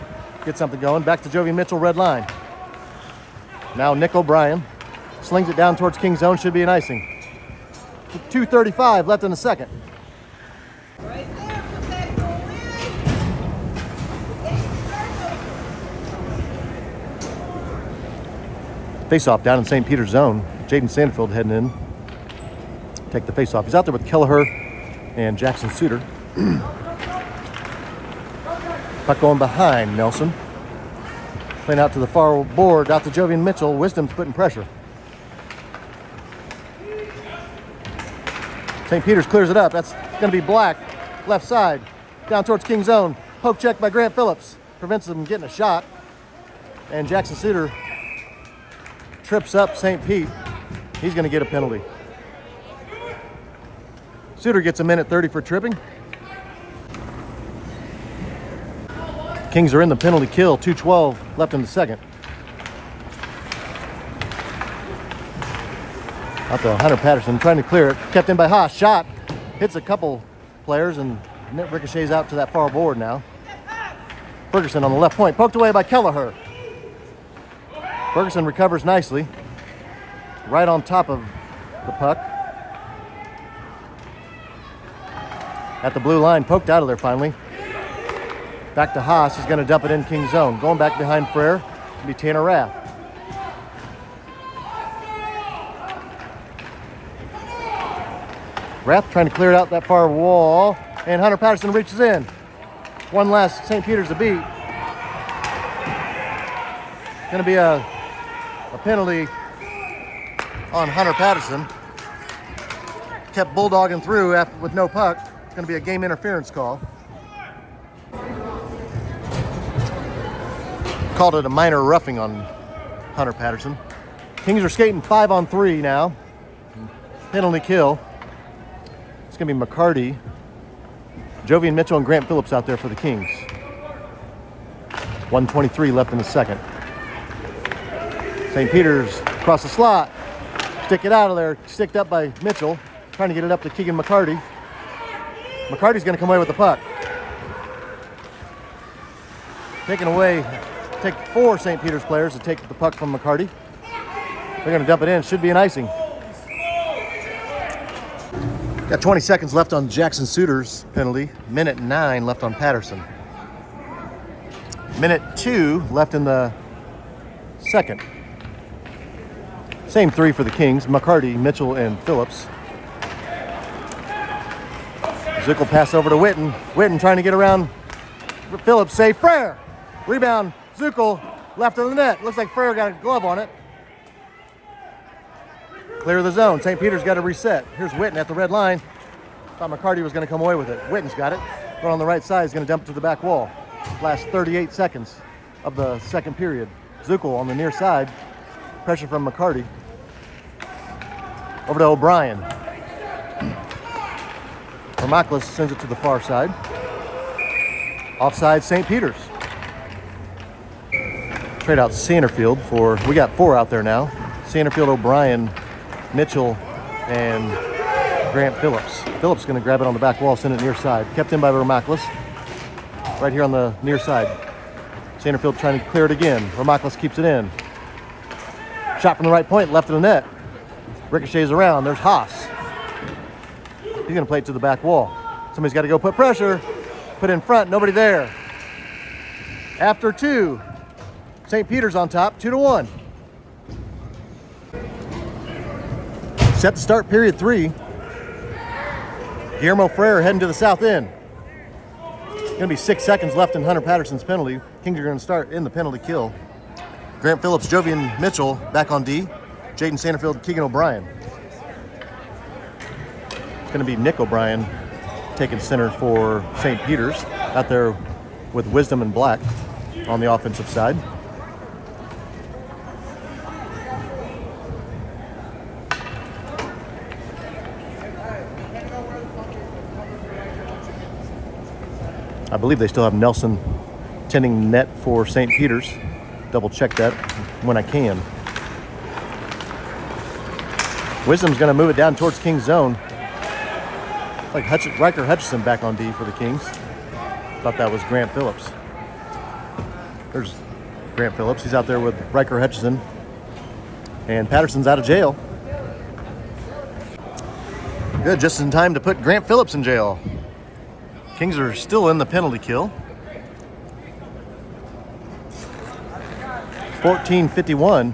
get something going. Back to Jovian Mitchell, red line. Now Nick O'Brien slings it down towards King's zone. Should be an icing. 2:35 left in the second. Face-off down in St. Peter's zone. Jaden Sanderfield heading in. Take the face-off. He's out there with Kelleher and Jackson Suter. Puck going behind Nelson. Playing out to the far board, out to Jovian Mitchell. Wisdom's putting pressure. St. Peter's clears it up. That's going to be Black, left side, down towards King's zone. Poke check by Grant Phillips. Prevents them getting a shot. And Jackson Suter trips up St. Pete. He's going to get a penalty. Suter gets a minute 30 for tripping. Kings are in the penalty kill. 2:12 left in the second. Out to Hunter Patterson, trying to clear it. Kept in by Haas. Shot. Hits a couple players and ricochets out to that far board now. Ferguson on the left point. Poked away by Kelleher. Ferguson recovers nicely. Right on top of the puck. At the blue line. Poked out of there finally. Back to Haas. He's going to dump it in King's zone. Going back behind Frere. It'll be Tanner Rath. Rath trying to clear it out that far wall. And Hunter Patterson reaches in. One last St. Peter's to beat. Going to be a penalty on Hunter Patterson. Kept bulldogging through with no puck. It's going to be a game interference call. Called it a minor roughing on Hunter Patterson. Kings are skating 5-on-3 now. Penalty kill. It's going to be McCarty, Jovian Mitchell, and Grant Phillips out there for the Kings. 1:23 left in the second. St. Peter's across the slot. Stick it out of there. Sticked up by Mitchell. Trying to get it up to Keegan McCarty. McCarty's going to come away with the puck. Taken away. Take 4 St. Peter's players to take the puck from McCarty. They're going to dump it in. Should be an icing. Got 20 seconds left on Jackson Suter's penalty. Minute 9 left on Patterson. Minute 2 left in the second. Same 3 for the Kings. McCarty, Mitchell, and Phillips. Zuckel pass over to Witten. Witten trying to get around Phillips. Save Frere. Rebound. Zuckel left of the net. Looks like Frere got a glove on it. Clear the zone. St. Peter's got to reset. Here's Witten at the red line. Thought McCarty was going to come away with it. Witten's got it. Going on the right side. He's going to dump it to the back wall. Last 38 seconds of the second period. Zuckel on the near side. Pressure from McCarty. Over to O'Brien. Hermaklis sends it to the far side. Offside St. Peter's. Trade out Sanderfield for, we got 4 out there now. Sanderfield, O'Brien, Mitchell, and Grant Phillips. Phillips going to grab it on the back wall, send it near side. Kept in by Hermaklis. Right here on the near side. Sanderfield trying to clear it again. Hermaklis keeps it in. Shot from the right point, left of the net. Ricochets around. There's Haas. He's going to play it to the back wall. Somebody's got to go put pressure. Put in front. Nobody there. After 2, St. Peter's on top, 2-1. Set to start period 3. Guillermo Frere heading to the south end. Going to be 6 seconds left in Hunter Patterson's penalty. Kings are going to start in the penalty kill. Grant Phillips, Jovian Mitchell back on D. Jaden Sanderfield, Keegan O'Brien. It's going to be Nick O'Brien taking center for St. Peter's. Out there with Wisdom and Black on the offensive side. I believe they still have Nelson tending net for St. Peter's. Double check that when I can. Wisdom's going to move it down towards King's zone. It's like Riker Hutchison back on D for the Kings. Thought that was Grant Phillips. There's Grant Phillips. He's out there with Riker Hutchison. And Patterson's out of jail. Good, just in time to put Grant Phillips in jail. Kings are still in the penalty kill. 14:51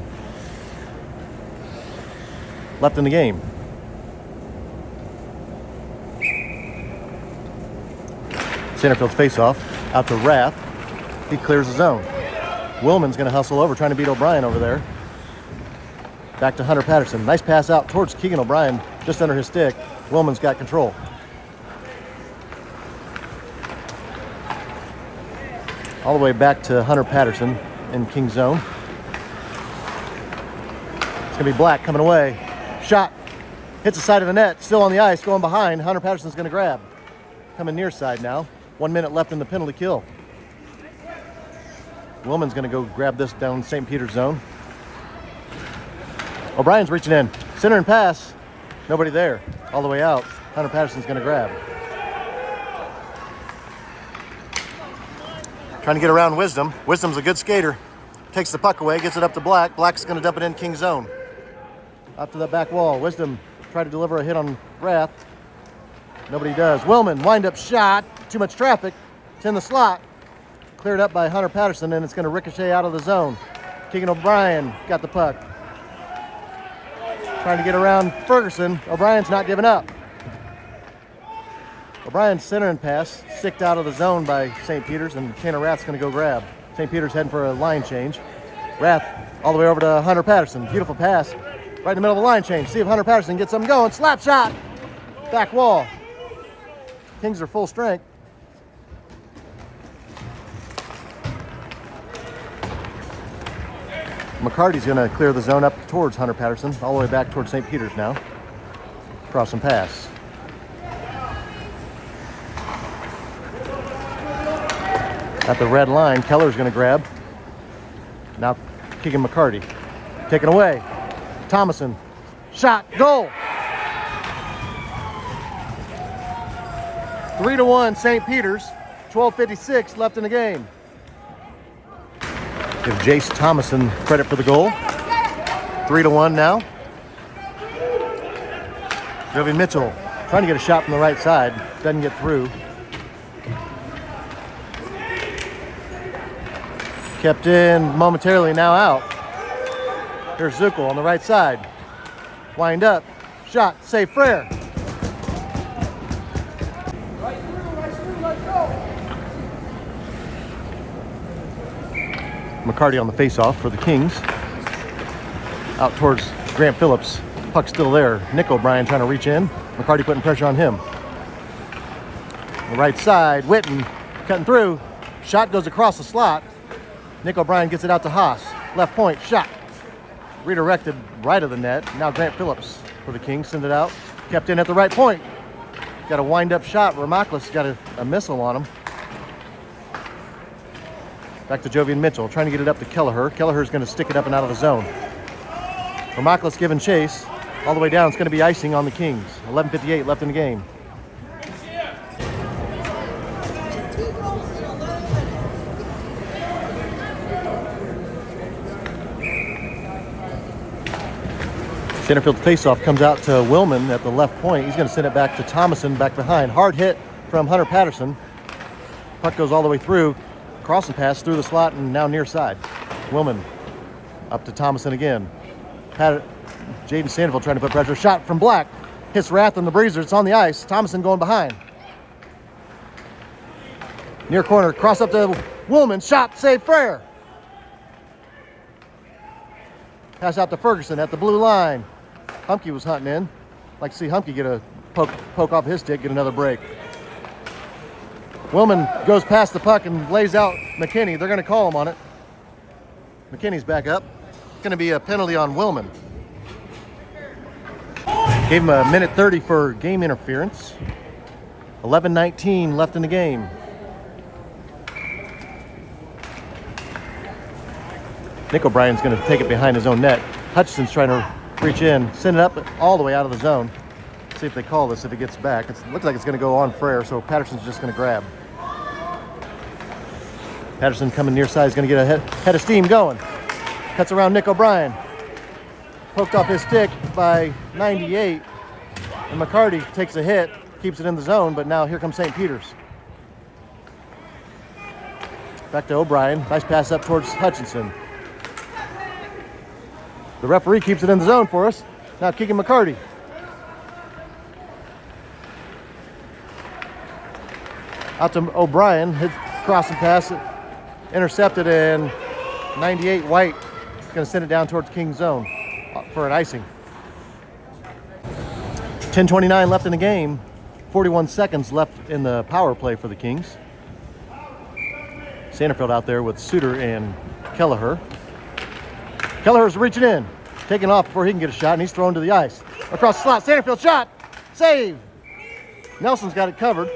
left in the game. Sanderfield's face-off out to Rath. He clears the zone. Willman's going to hustle over, trying to beat O'Brien over there. Back to Hunter Patterson. Nice pass out towards Keegan O'Brien, just under his stick. Willman's got control. All the way back to Hunter Patterson in King's zone. It's going to be Black coming away. Shot. Hits the side of the net. Still on the ice. Going behind. Hunter Patterson's going to grab. Coming near side now. 1 minute left in the penalty kill. Willman's going to go grab this down St. Peter's zone. O'Brien's reaching in. Center and pass. Nobody there. All the way out. Hunter Patterson's going to grab. Trying to get around Wisdom. Wisdom's a good skater. Takes the puck away, gets it up to Black. Black's going to dump it in King's zone. Out to the back wall. Wisdom tried to deliver a hit on Rath. Nobody does. Willman, wind-up shot. Too much traffic. It's in the slot. Cleared up by Hunter Patterson, and it's going to ricochet out of the zone. Keegan O'Brien got the puck. Trying to get around Ferguson. O'Brien's not giving up. O'Brien's center and pass, sticked out of the zone by St. Peter's, and Tanner Rath's going to go grab. St. Peter's heading for a line change. Rath all the way over to Hunter Patterson. Beautiful pass. Right in the middle of the line change. See if Hunter Patterson gets something going. Slap shot. Back wall. Kings are full strength. McCarty's going to clear the zone up towards Hunter Patterson, all the way back towards St. Peter's now. Cross and pass. At the red line, Keller's going to grab. Now kicking McCarty. Taken away. Thomason. Shot. Goal. 3-1 St. Peter's. 12:56 left in the game. Give Jace Thomason credit for the goal. 3-1 now. Jovian Mitchell trying to get a shot from the right side. Doesn't get through. Kept in momentarily, now out. Here's Zuckel on the right side. Wind up. Shot. Save Frere. McCarty on the face-off for the Kings. Out towards Grant Phillips. Puck still there. Nick O'Brien trying to reach in. McCarty putting pressure on him. On the right side, Witten cutting through. Shot goes across the slot. Nick O'Brien gets it out to Haas. Left point, shot. Redirected right of the net. Now Grant Phillips for the Kings. Send it out. Kept in at the right point. Got a wind-up shot. Ramaklis got a missile on him. Back to Jovian Mitchell, trying to get it up to Kelleher. Kelleher's going to stick it up and out of the zone. Ramaklis giving chase. All the way down, it's going to be icing on the Kings. 11:58 left in the game. Centerfield faceoff comes out to Willman at the left point. He's going to send it back to Thomason back behind. Hard hit from Hunter Patterson. Puck goes all the way through. Crossing pass through the slot and now near side. Willman up to Thomason again. Jaden Sandville trying to put pressure. Shot from Black. Hits Rath and the Breezer. It's on the ice. Thomason going behind. Near corner. Cross up to Willman. Shot. Save Frere. Pass out to Ferguson at the blue line. Humke was hunting in. Like to see Humke get a poke off his stick, get another break. Willman goes past the puck and lays out McKinney. They're going to call him on it. McKinney's back up. It's going to be a penalty on Willman. Gave him a minute 30 for game interference. 11:19 left in the game. Nick O'Brien's going to take it behind his own net. Hutchinson's trying to reach in, send it up all the way out of the zone. See if they call this if it gets back. It looks like it's going to go on Frere, so Patterson's just going to grab. Patterson coming near side is going to get a head of steam going. Cuts around Nick O'Brien. Poked off his stick by 98. And McCarty takes a hit, keeps it in the zone, but now here comes St. Peter's. Back to O'Brien. Nice pass up towards Hutchinson. The referee keeps it in the zone for us. Now kicking McCarty. Out to O'Brien. Hit crossing pass. Intercepted, and 98 White is going to send it down towards King's zone for an icing. 10:29 left in the game. 41 seconds left in the power play for the Kings. Sanderfield out there with Suter and Kelleher. Kelleher's reaching in, taking off before he can get a shot, and he's thrown to the ice. Across the slot, Sanderfield shot, save. Nelson's got it covered.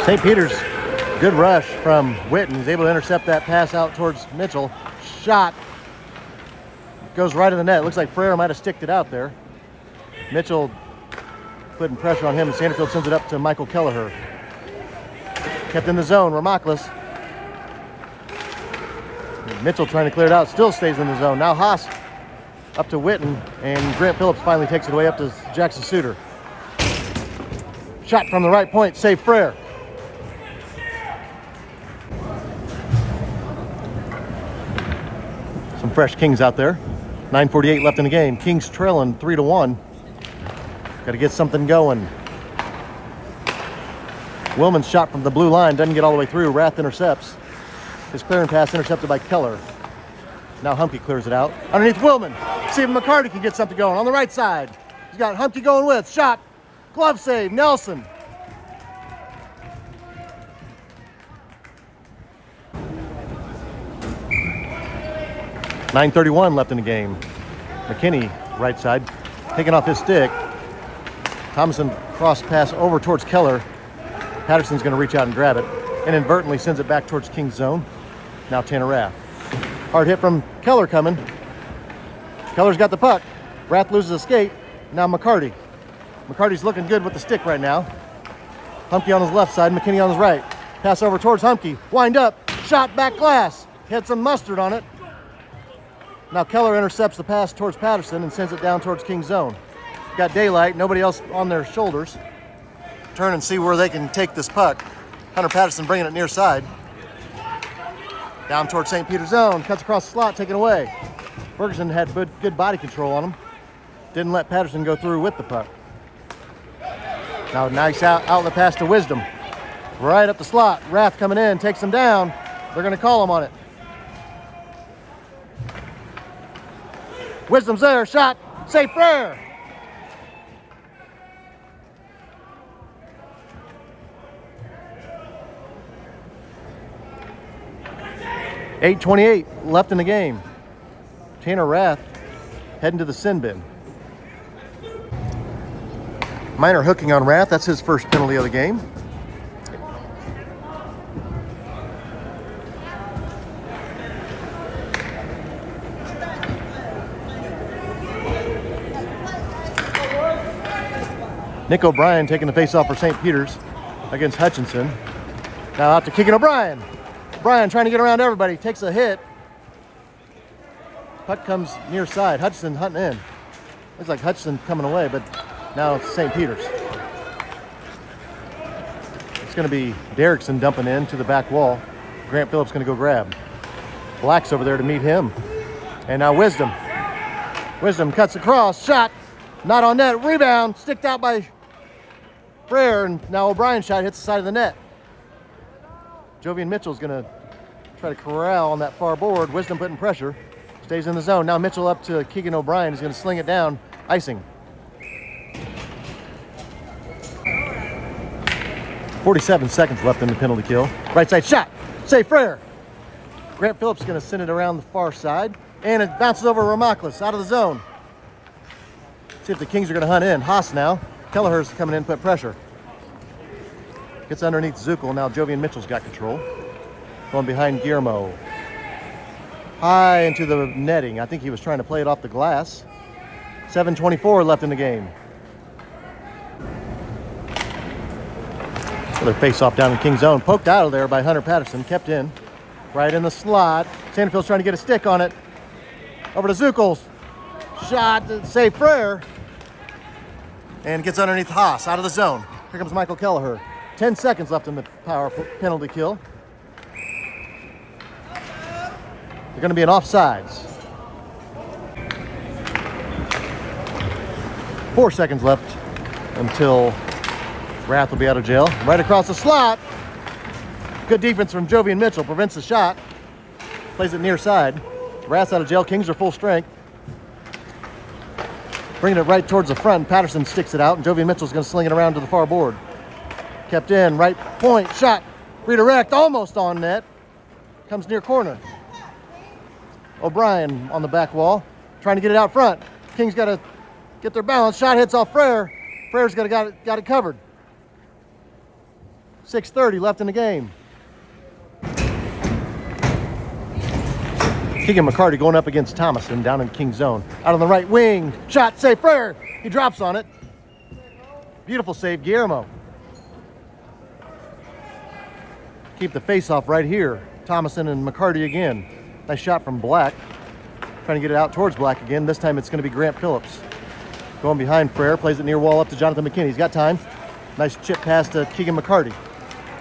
St. Peter's, good rush from Witten. He's able to intercept that pass out towards Mitchell. Shot goes right in the net. Looks like Frere might have sticked it out there. Mitchell putting pressure on him, and Sanderfield sends it up to Michael Kelleher. Kept in the zone, Ramaklis. Mitchell trying to clear it out, still stays in the zone. Now Haas up to Witten, and Grant Phillips finally takes it away up to Jackson Suter. Shot from the right point, save Frere. Some fresh Kings out there. 9:48 left in the game. Kings trailing 3-1. Got to get something going. Willman's shot from the blue line doesn't get all the way through. Rath intercepts. His clearing pass intercepted by Keller. Now Humke clears it out. Underneath Willman. See if McCarty can get something going on the right side. He's got Humke going with. Shot. Glove save. Nelson. .9:31 left in the game. McKinney, right side, taking off his stick. Thomason cross pass over towards Keller. Patterson's going to reach out and grab it. Inadvertently sends it back towards King's zone. Now Tanner Rath. Hard hit from Keller coming. Keller's got the puck. Rath loses a skate. Now McCarty. McCarty's looking good with the stick right now. Humke on his left side, McKinney on his right. Pass over towards Humke. Wind up. Shot back glass. Had some mustard on it. Now Keller intercepts the pass towards Patterson and sends it down towards King's zone. Got daylight, nobody else on their shoulders. Turn and see where they can take this puck. Hunter Patterson bringing it near side. Down towards St. Peter's zone, cuts across the slot, taken away. Ferguson had good body control on him. Didn't let Patterson go through with the puck. Now nice outlet pass to Wisdom. Right up the slot, Rath coming in, takes him down. They're gonna call him on it. Wisdom's there, shot, save Frere. .8:28 left in the game. Tanner Rath heading to the sin bin. Minor hooking on Rath, that's his first penalty of the game. Nick O'Brien taking the face-off for St. Peter's against Hutchinson. Now out to Keegan O'Brien. O'Brien trying to get around everybody, takes a hit. Puck comes near side. Hutchinson hunting in. Looks like Hutchinson coming away, but now it's St. Peter's. It's going to be Derrickson dumping in to the back wall. Grant Phillips going to go grab. Black's over there to meet him. And now Wisdom. Wisdom cuts across, shot. Not on net, rebound, sticked out by Frere, and now O'Brien's shot hits the side of the net. Jovian Mitchell's gonna try to corral on that far board. Wisdom putting pressure, stays in the zone. Now Mitchell up to Keegan O'Brien, he's gonna sling it down, icing. 47 seconds left in the penalty kill. Right side shot, save Frere. Grant Phillips gonna send it around the far side, and it bounces over Ramaklis, out of the zone. See if the Kings are going to hunt in. Haas now. Kelleher's coming in, put pressure. Gets underneath Zuckel. Now Jovian Mitchell's got control. Going behind Guillermo. High into the netting. I think he was trying to play it off the glass. 7:24 left in the game. Another face-off down in King's zone. Poked out of there by Hunter Patterson. Kept in. Right in the slot. Sandfield's trying to get a stick on it. Over to Zuckel. Shot to save Frere. And gets underneath Haas, out of the zone. Here comes Michael Kelleher. 10 seconds left in the power penalty kill. They're going to be in offsides. 4 seconds left until Rath will be out of jail. Right across the slot. Good defense from Jovian Mitchell. Prevents the shot. Plays it near side. Rath's out of jail. Kings are full strength. Bringing it right towards the front. Patterson sticks it out, and Jovian Mitchell's going to sling it around to the far board. Kept in, right point, shot, redirect, almost on net. Comes near corner. O'Brien on the back wall, trying to get it out front. Kings got to get their balance. Shot hits off Frere. Frere's got it covered. 6:30 left in the game. Keegan McCarty going up against Thomason down in King's zone. Out on the right wing. Shot, save Frere. He drops on it. Beautiful save, Guillermo. Keep the face-off right here. Thomason and McCarty again. Nice shot from Black. Trying to get it out towards Black again. This time it's going to be Grant Phillips. Going behind Frere. Plays it near wall up to Jonathan McKinney. He's got time. Nice chip pass to Keegan McCarty.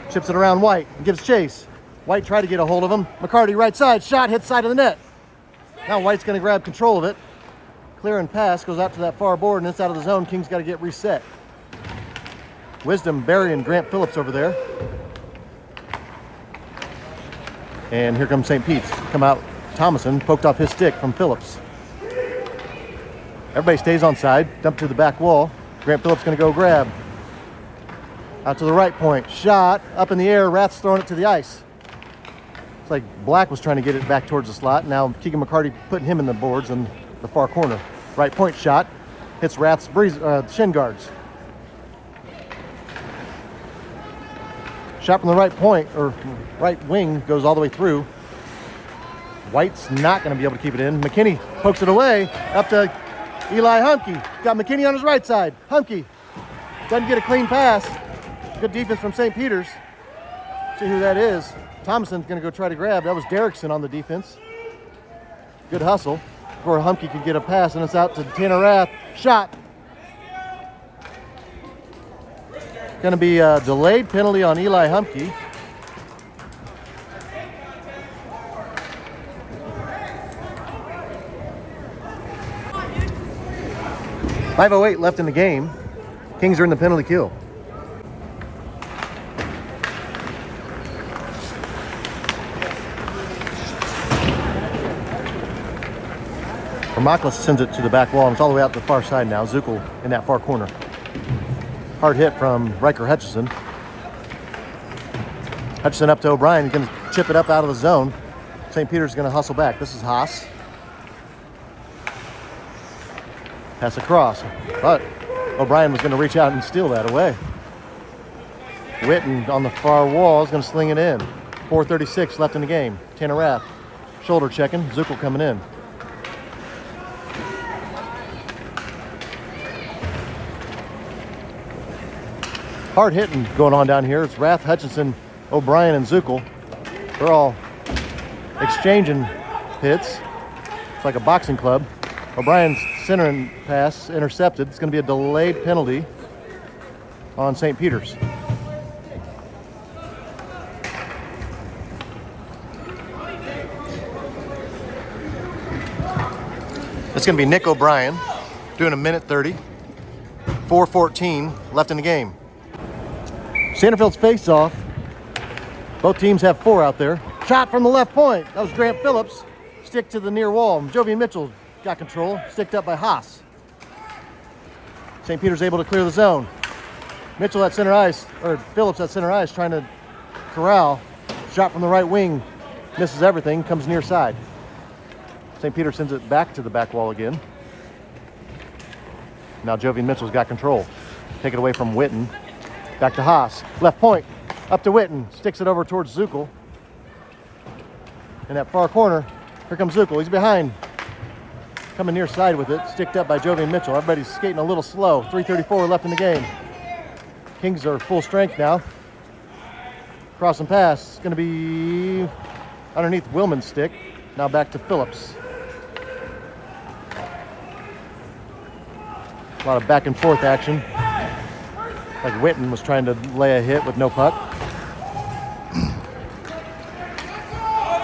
Chips it around White and gives chase. White tried to get a hold of him. McCarty right side, shot, hits side of the net. Now White's going to grab control of it. Clear and pass, goes out to that far board, and it's out of the zone. Kings got to get reset. Wisdom burying Grant Phillips over there. And here comes St. Pete's. Come out. Thomason poked off his stick from Phillips. Everybody stays on side. Dump to the back wall. Grant Phillips going to go grab. Out to the right point. Shot. Up in the air. Rath's throwing it to the ice. It's like Black was trying to get it back towards the slot. Now Keegan McCarty putting him in the boards in the far corner. Right point shot. Hits Rath's shin guards. Shot from the right point, or right wing, goes all the way through. White's not going to be able to keep it in. McKinney pokes it away, up to Eli Humke. Got McKinney on his right side. Humke doesn't get a clean pass. Good defense from St. Peter's. See who that is. Thomason's going to go try to grab. That was Derrickson on the defense. Good hustle before Humke could get a pass, and it's out to Tanner Rath. Shot. Going to be a delayed penalty on Eli Humke. .508 left in the game. Kings are in the penalty kill. Vermaklis sends it to the back wall, and it's all the way out to the far side now. Zuckel in that far corner. Hard hit from Riker Hutchison. Hutchison up to O'Brien. He's going to chip it up out of the zone. St. Peter's is going to hustle back. This is Haas. Pass across. But O'Brien was going to reach out and steal that away. Witten on the far wall is going to sling it in. 4:36 left in the game. Tanner Rath shoulder checking. Zuckel coming in. Hard hitting going on down here. It's Rath, Hutchinson, O'Brien, and Zuckel. They're all exchanging hits. It's like a boxing club. O'Brien's centering pass intercepted. It's going to be a delayed penalty on St. Peter's. It's going to be Nick O'Brien doing a minute 30. 4:14 left in the game. Sanderfield's face-off. Both teams have 4 out there. Shot from the left point. That was Grant Phillips. Stick to the near wall. Jovian Mitchell got control. Sticked up by Haas. St. Peter's able to clear the zone. Mitchell at center ice, or Phillips at center ice, trying to corral. Shot from the right wing. Misses everything. Comes near side. St. Peter sends it back to the back wall again. Now Jovian Mitchell's got control. Take it away from Witten. Back to Haas. Left point. Up to Witten. Sticks it over towards Zuckel. In that far corner, here comes Zuckel. He's behind. Coming near side with it. Sticked up by Jovian Mitchell. Everybody's skating a little slow. 3:34 left in the game. Kings are full strength now. Cross and pass. It's going to be underneath Willman's stick. Now back to Phillips. A lot of back and forth action. Like Witten was trying to lay a hit with no puck.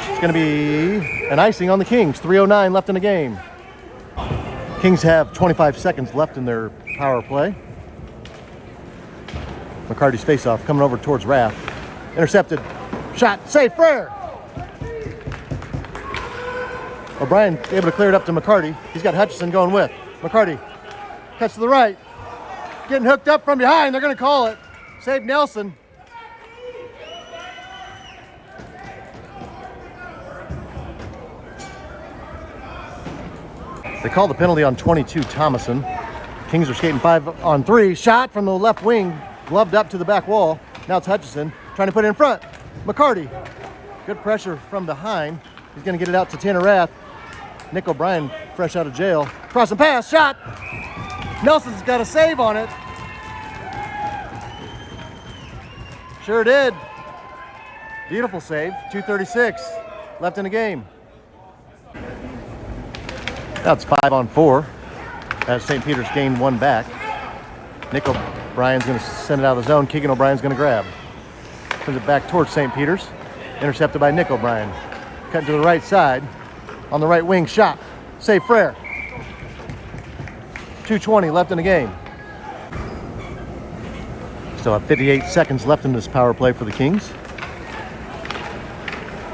It's going to be an icing on the Kings. 3:09 left in the game. Kings have 25 seconds left in their power play. McCarty's faceoff coming over towards Rath. Intercepted. Shot. Save. Frere. O'Brien able to clear it up to McCarty. He's got Hutchison going with. McCarty. Cuts to the right. Getting hooked up from behind. They're going to call it. Save Nelson. They call the penalty on 22, Thomason. Kings are skating 5-on-3. Shot from the left wing. Gloved up to the back wall. Now it's Hutchison trying to put it in front. McCarty. Good pressure from behind. He's going to get it out to Tanner Rath. Nick O'Brien fresh out of jail. Cross and pass. Shot. Nelson's got a save on it. Sure did. Beautiful save. 2:36 left in the game. Now it's 5-on-4 as St. Peter's gained 1 back. Nick O'Brien's going to send it out of the zone. Keegan O'Brien's going to grab. Sends it back towards St. Peter's. Intercepted by Nick O'Brien. Cut to the right side. On the right wing, shot. Save Frere. 2:20 left in the game. Still have 58 seconds left in this power play for the Kings.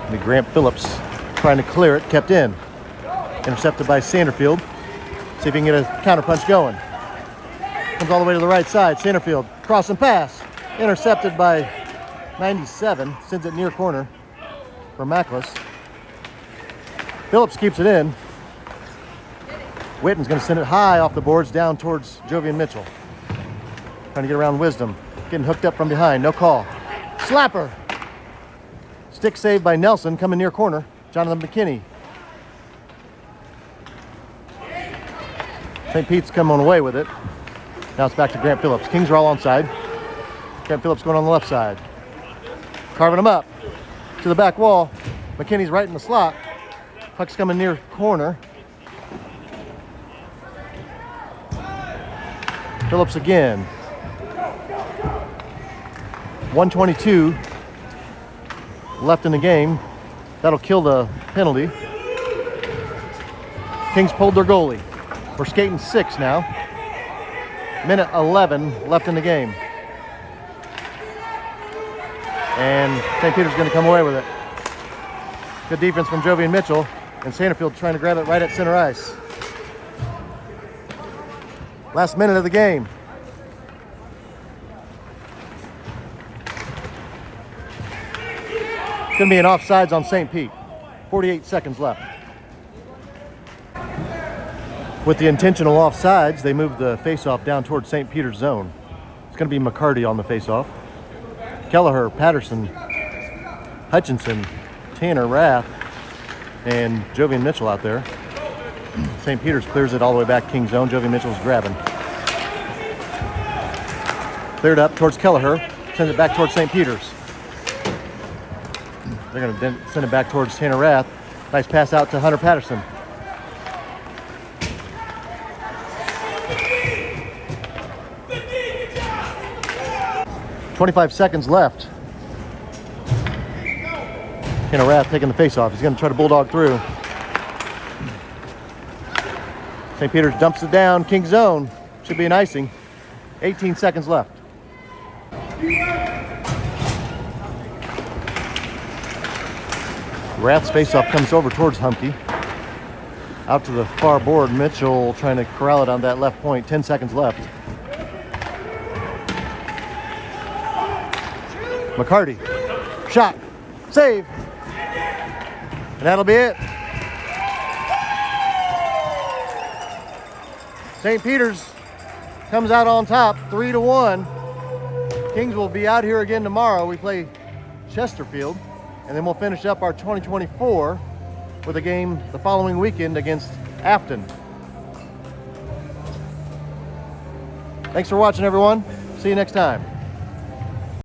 And Grant Phillips trying to clear it, kept in. Intercepted by Sanderfield. See if he can get a counterpunch going. Comes all the way to the right side. Sanderfield, cross and pass. Intercepted by 97. Sends it near corner for Mackless. Phillips keeps it in. Witten's going to send it high off the boards down towards Jovian Mitchell. Trying to get around Wisdom. Getting hooked up from behind. No call. Slapper. Stick saved by Nelson. Coming near corner. Jonathan McKinney. St. Pete's coming away with it. Now it's back to Grant Phillips. Kings are all onside. Grant Phillips going on the left side. Carving him up to the back wall. McKinney's right in the slot. Puck's coming near corner. Phillips again. 1:22 left in the game. That'll kill the penalty. Kings pulled their goalie. We're skating 6 now. Minute 11 left in the game. And St. Peter's going to come away with it. Good defense from Jovian Mitchell. And Sanderfield trying to grab it right at center ice. Last minute of the game. It's going to be an offsides on St. Pete. 48 seconds left. With the intentional offsides, they moved the faceoff down towards St. Peter's zone. It's going to be McCarty on the faceoff. Kelleher, Patterson, Hutchinson, Tanner, Rath, and Jovian Mitchell out there. St. Peter's clears it all the way back King zone. Jovian Mitchell's grabbing. Cleared up towards Kelleher. Sends it back towards St. Peter's. They're going to send it back towards Tanner Rath. Nice pass out to Hunter Patterson. .25 seconds left. Tanner Rath taking the face-off. He's going to try to bulldog through. St. Peter's dumps it down. King zone. Should be an icing. 18 seconds left. Rath's face-off comes over towards Humke. Out to the far board. Mitchell trying to corral it on that left point. 10 seconds left. McCarty. Shot. Save. And that'll be it. St. Peter's comes out on top 3-1. Kings will be out here again tomorrow. We play Chesterfield. And then we'll finish up our 2024 with a game the following weekend against Afton. Thanks for watching, everyone. See you next time.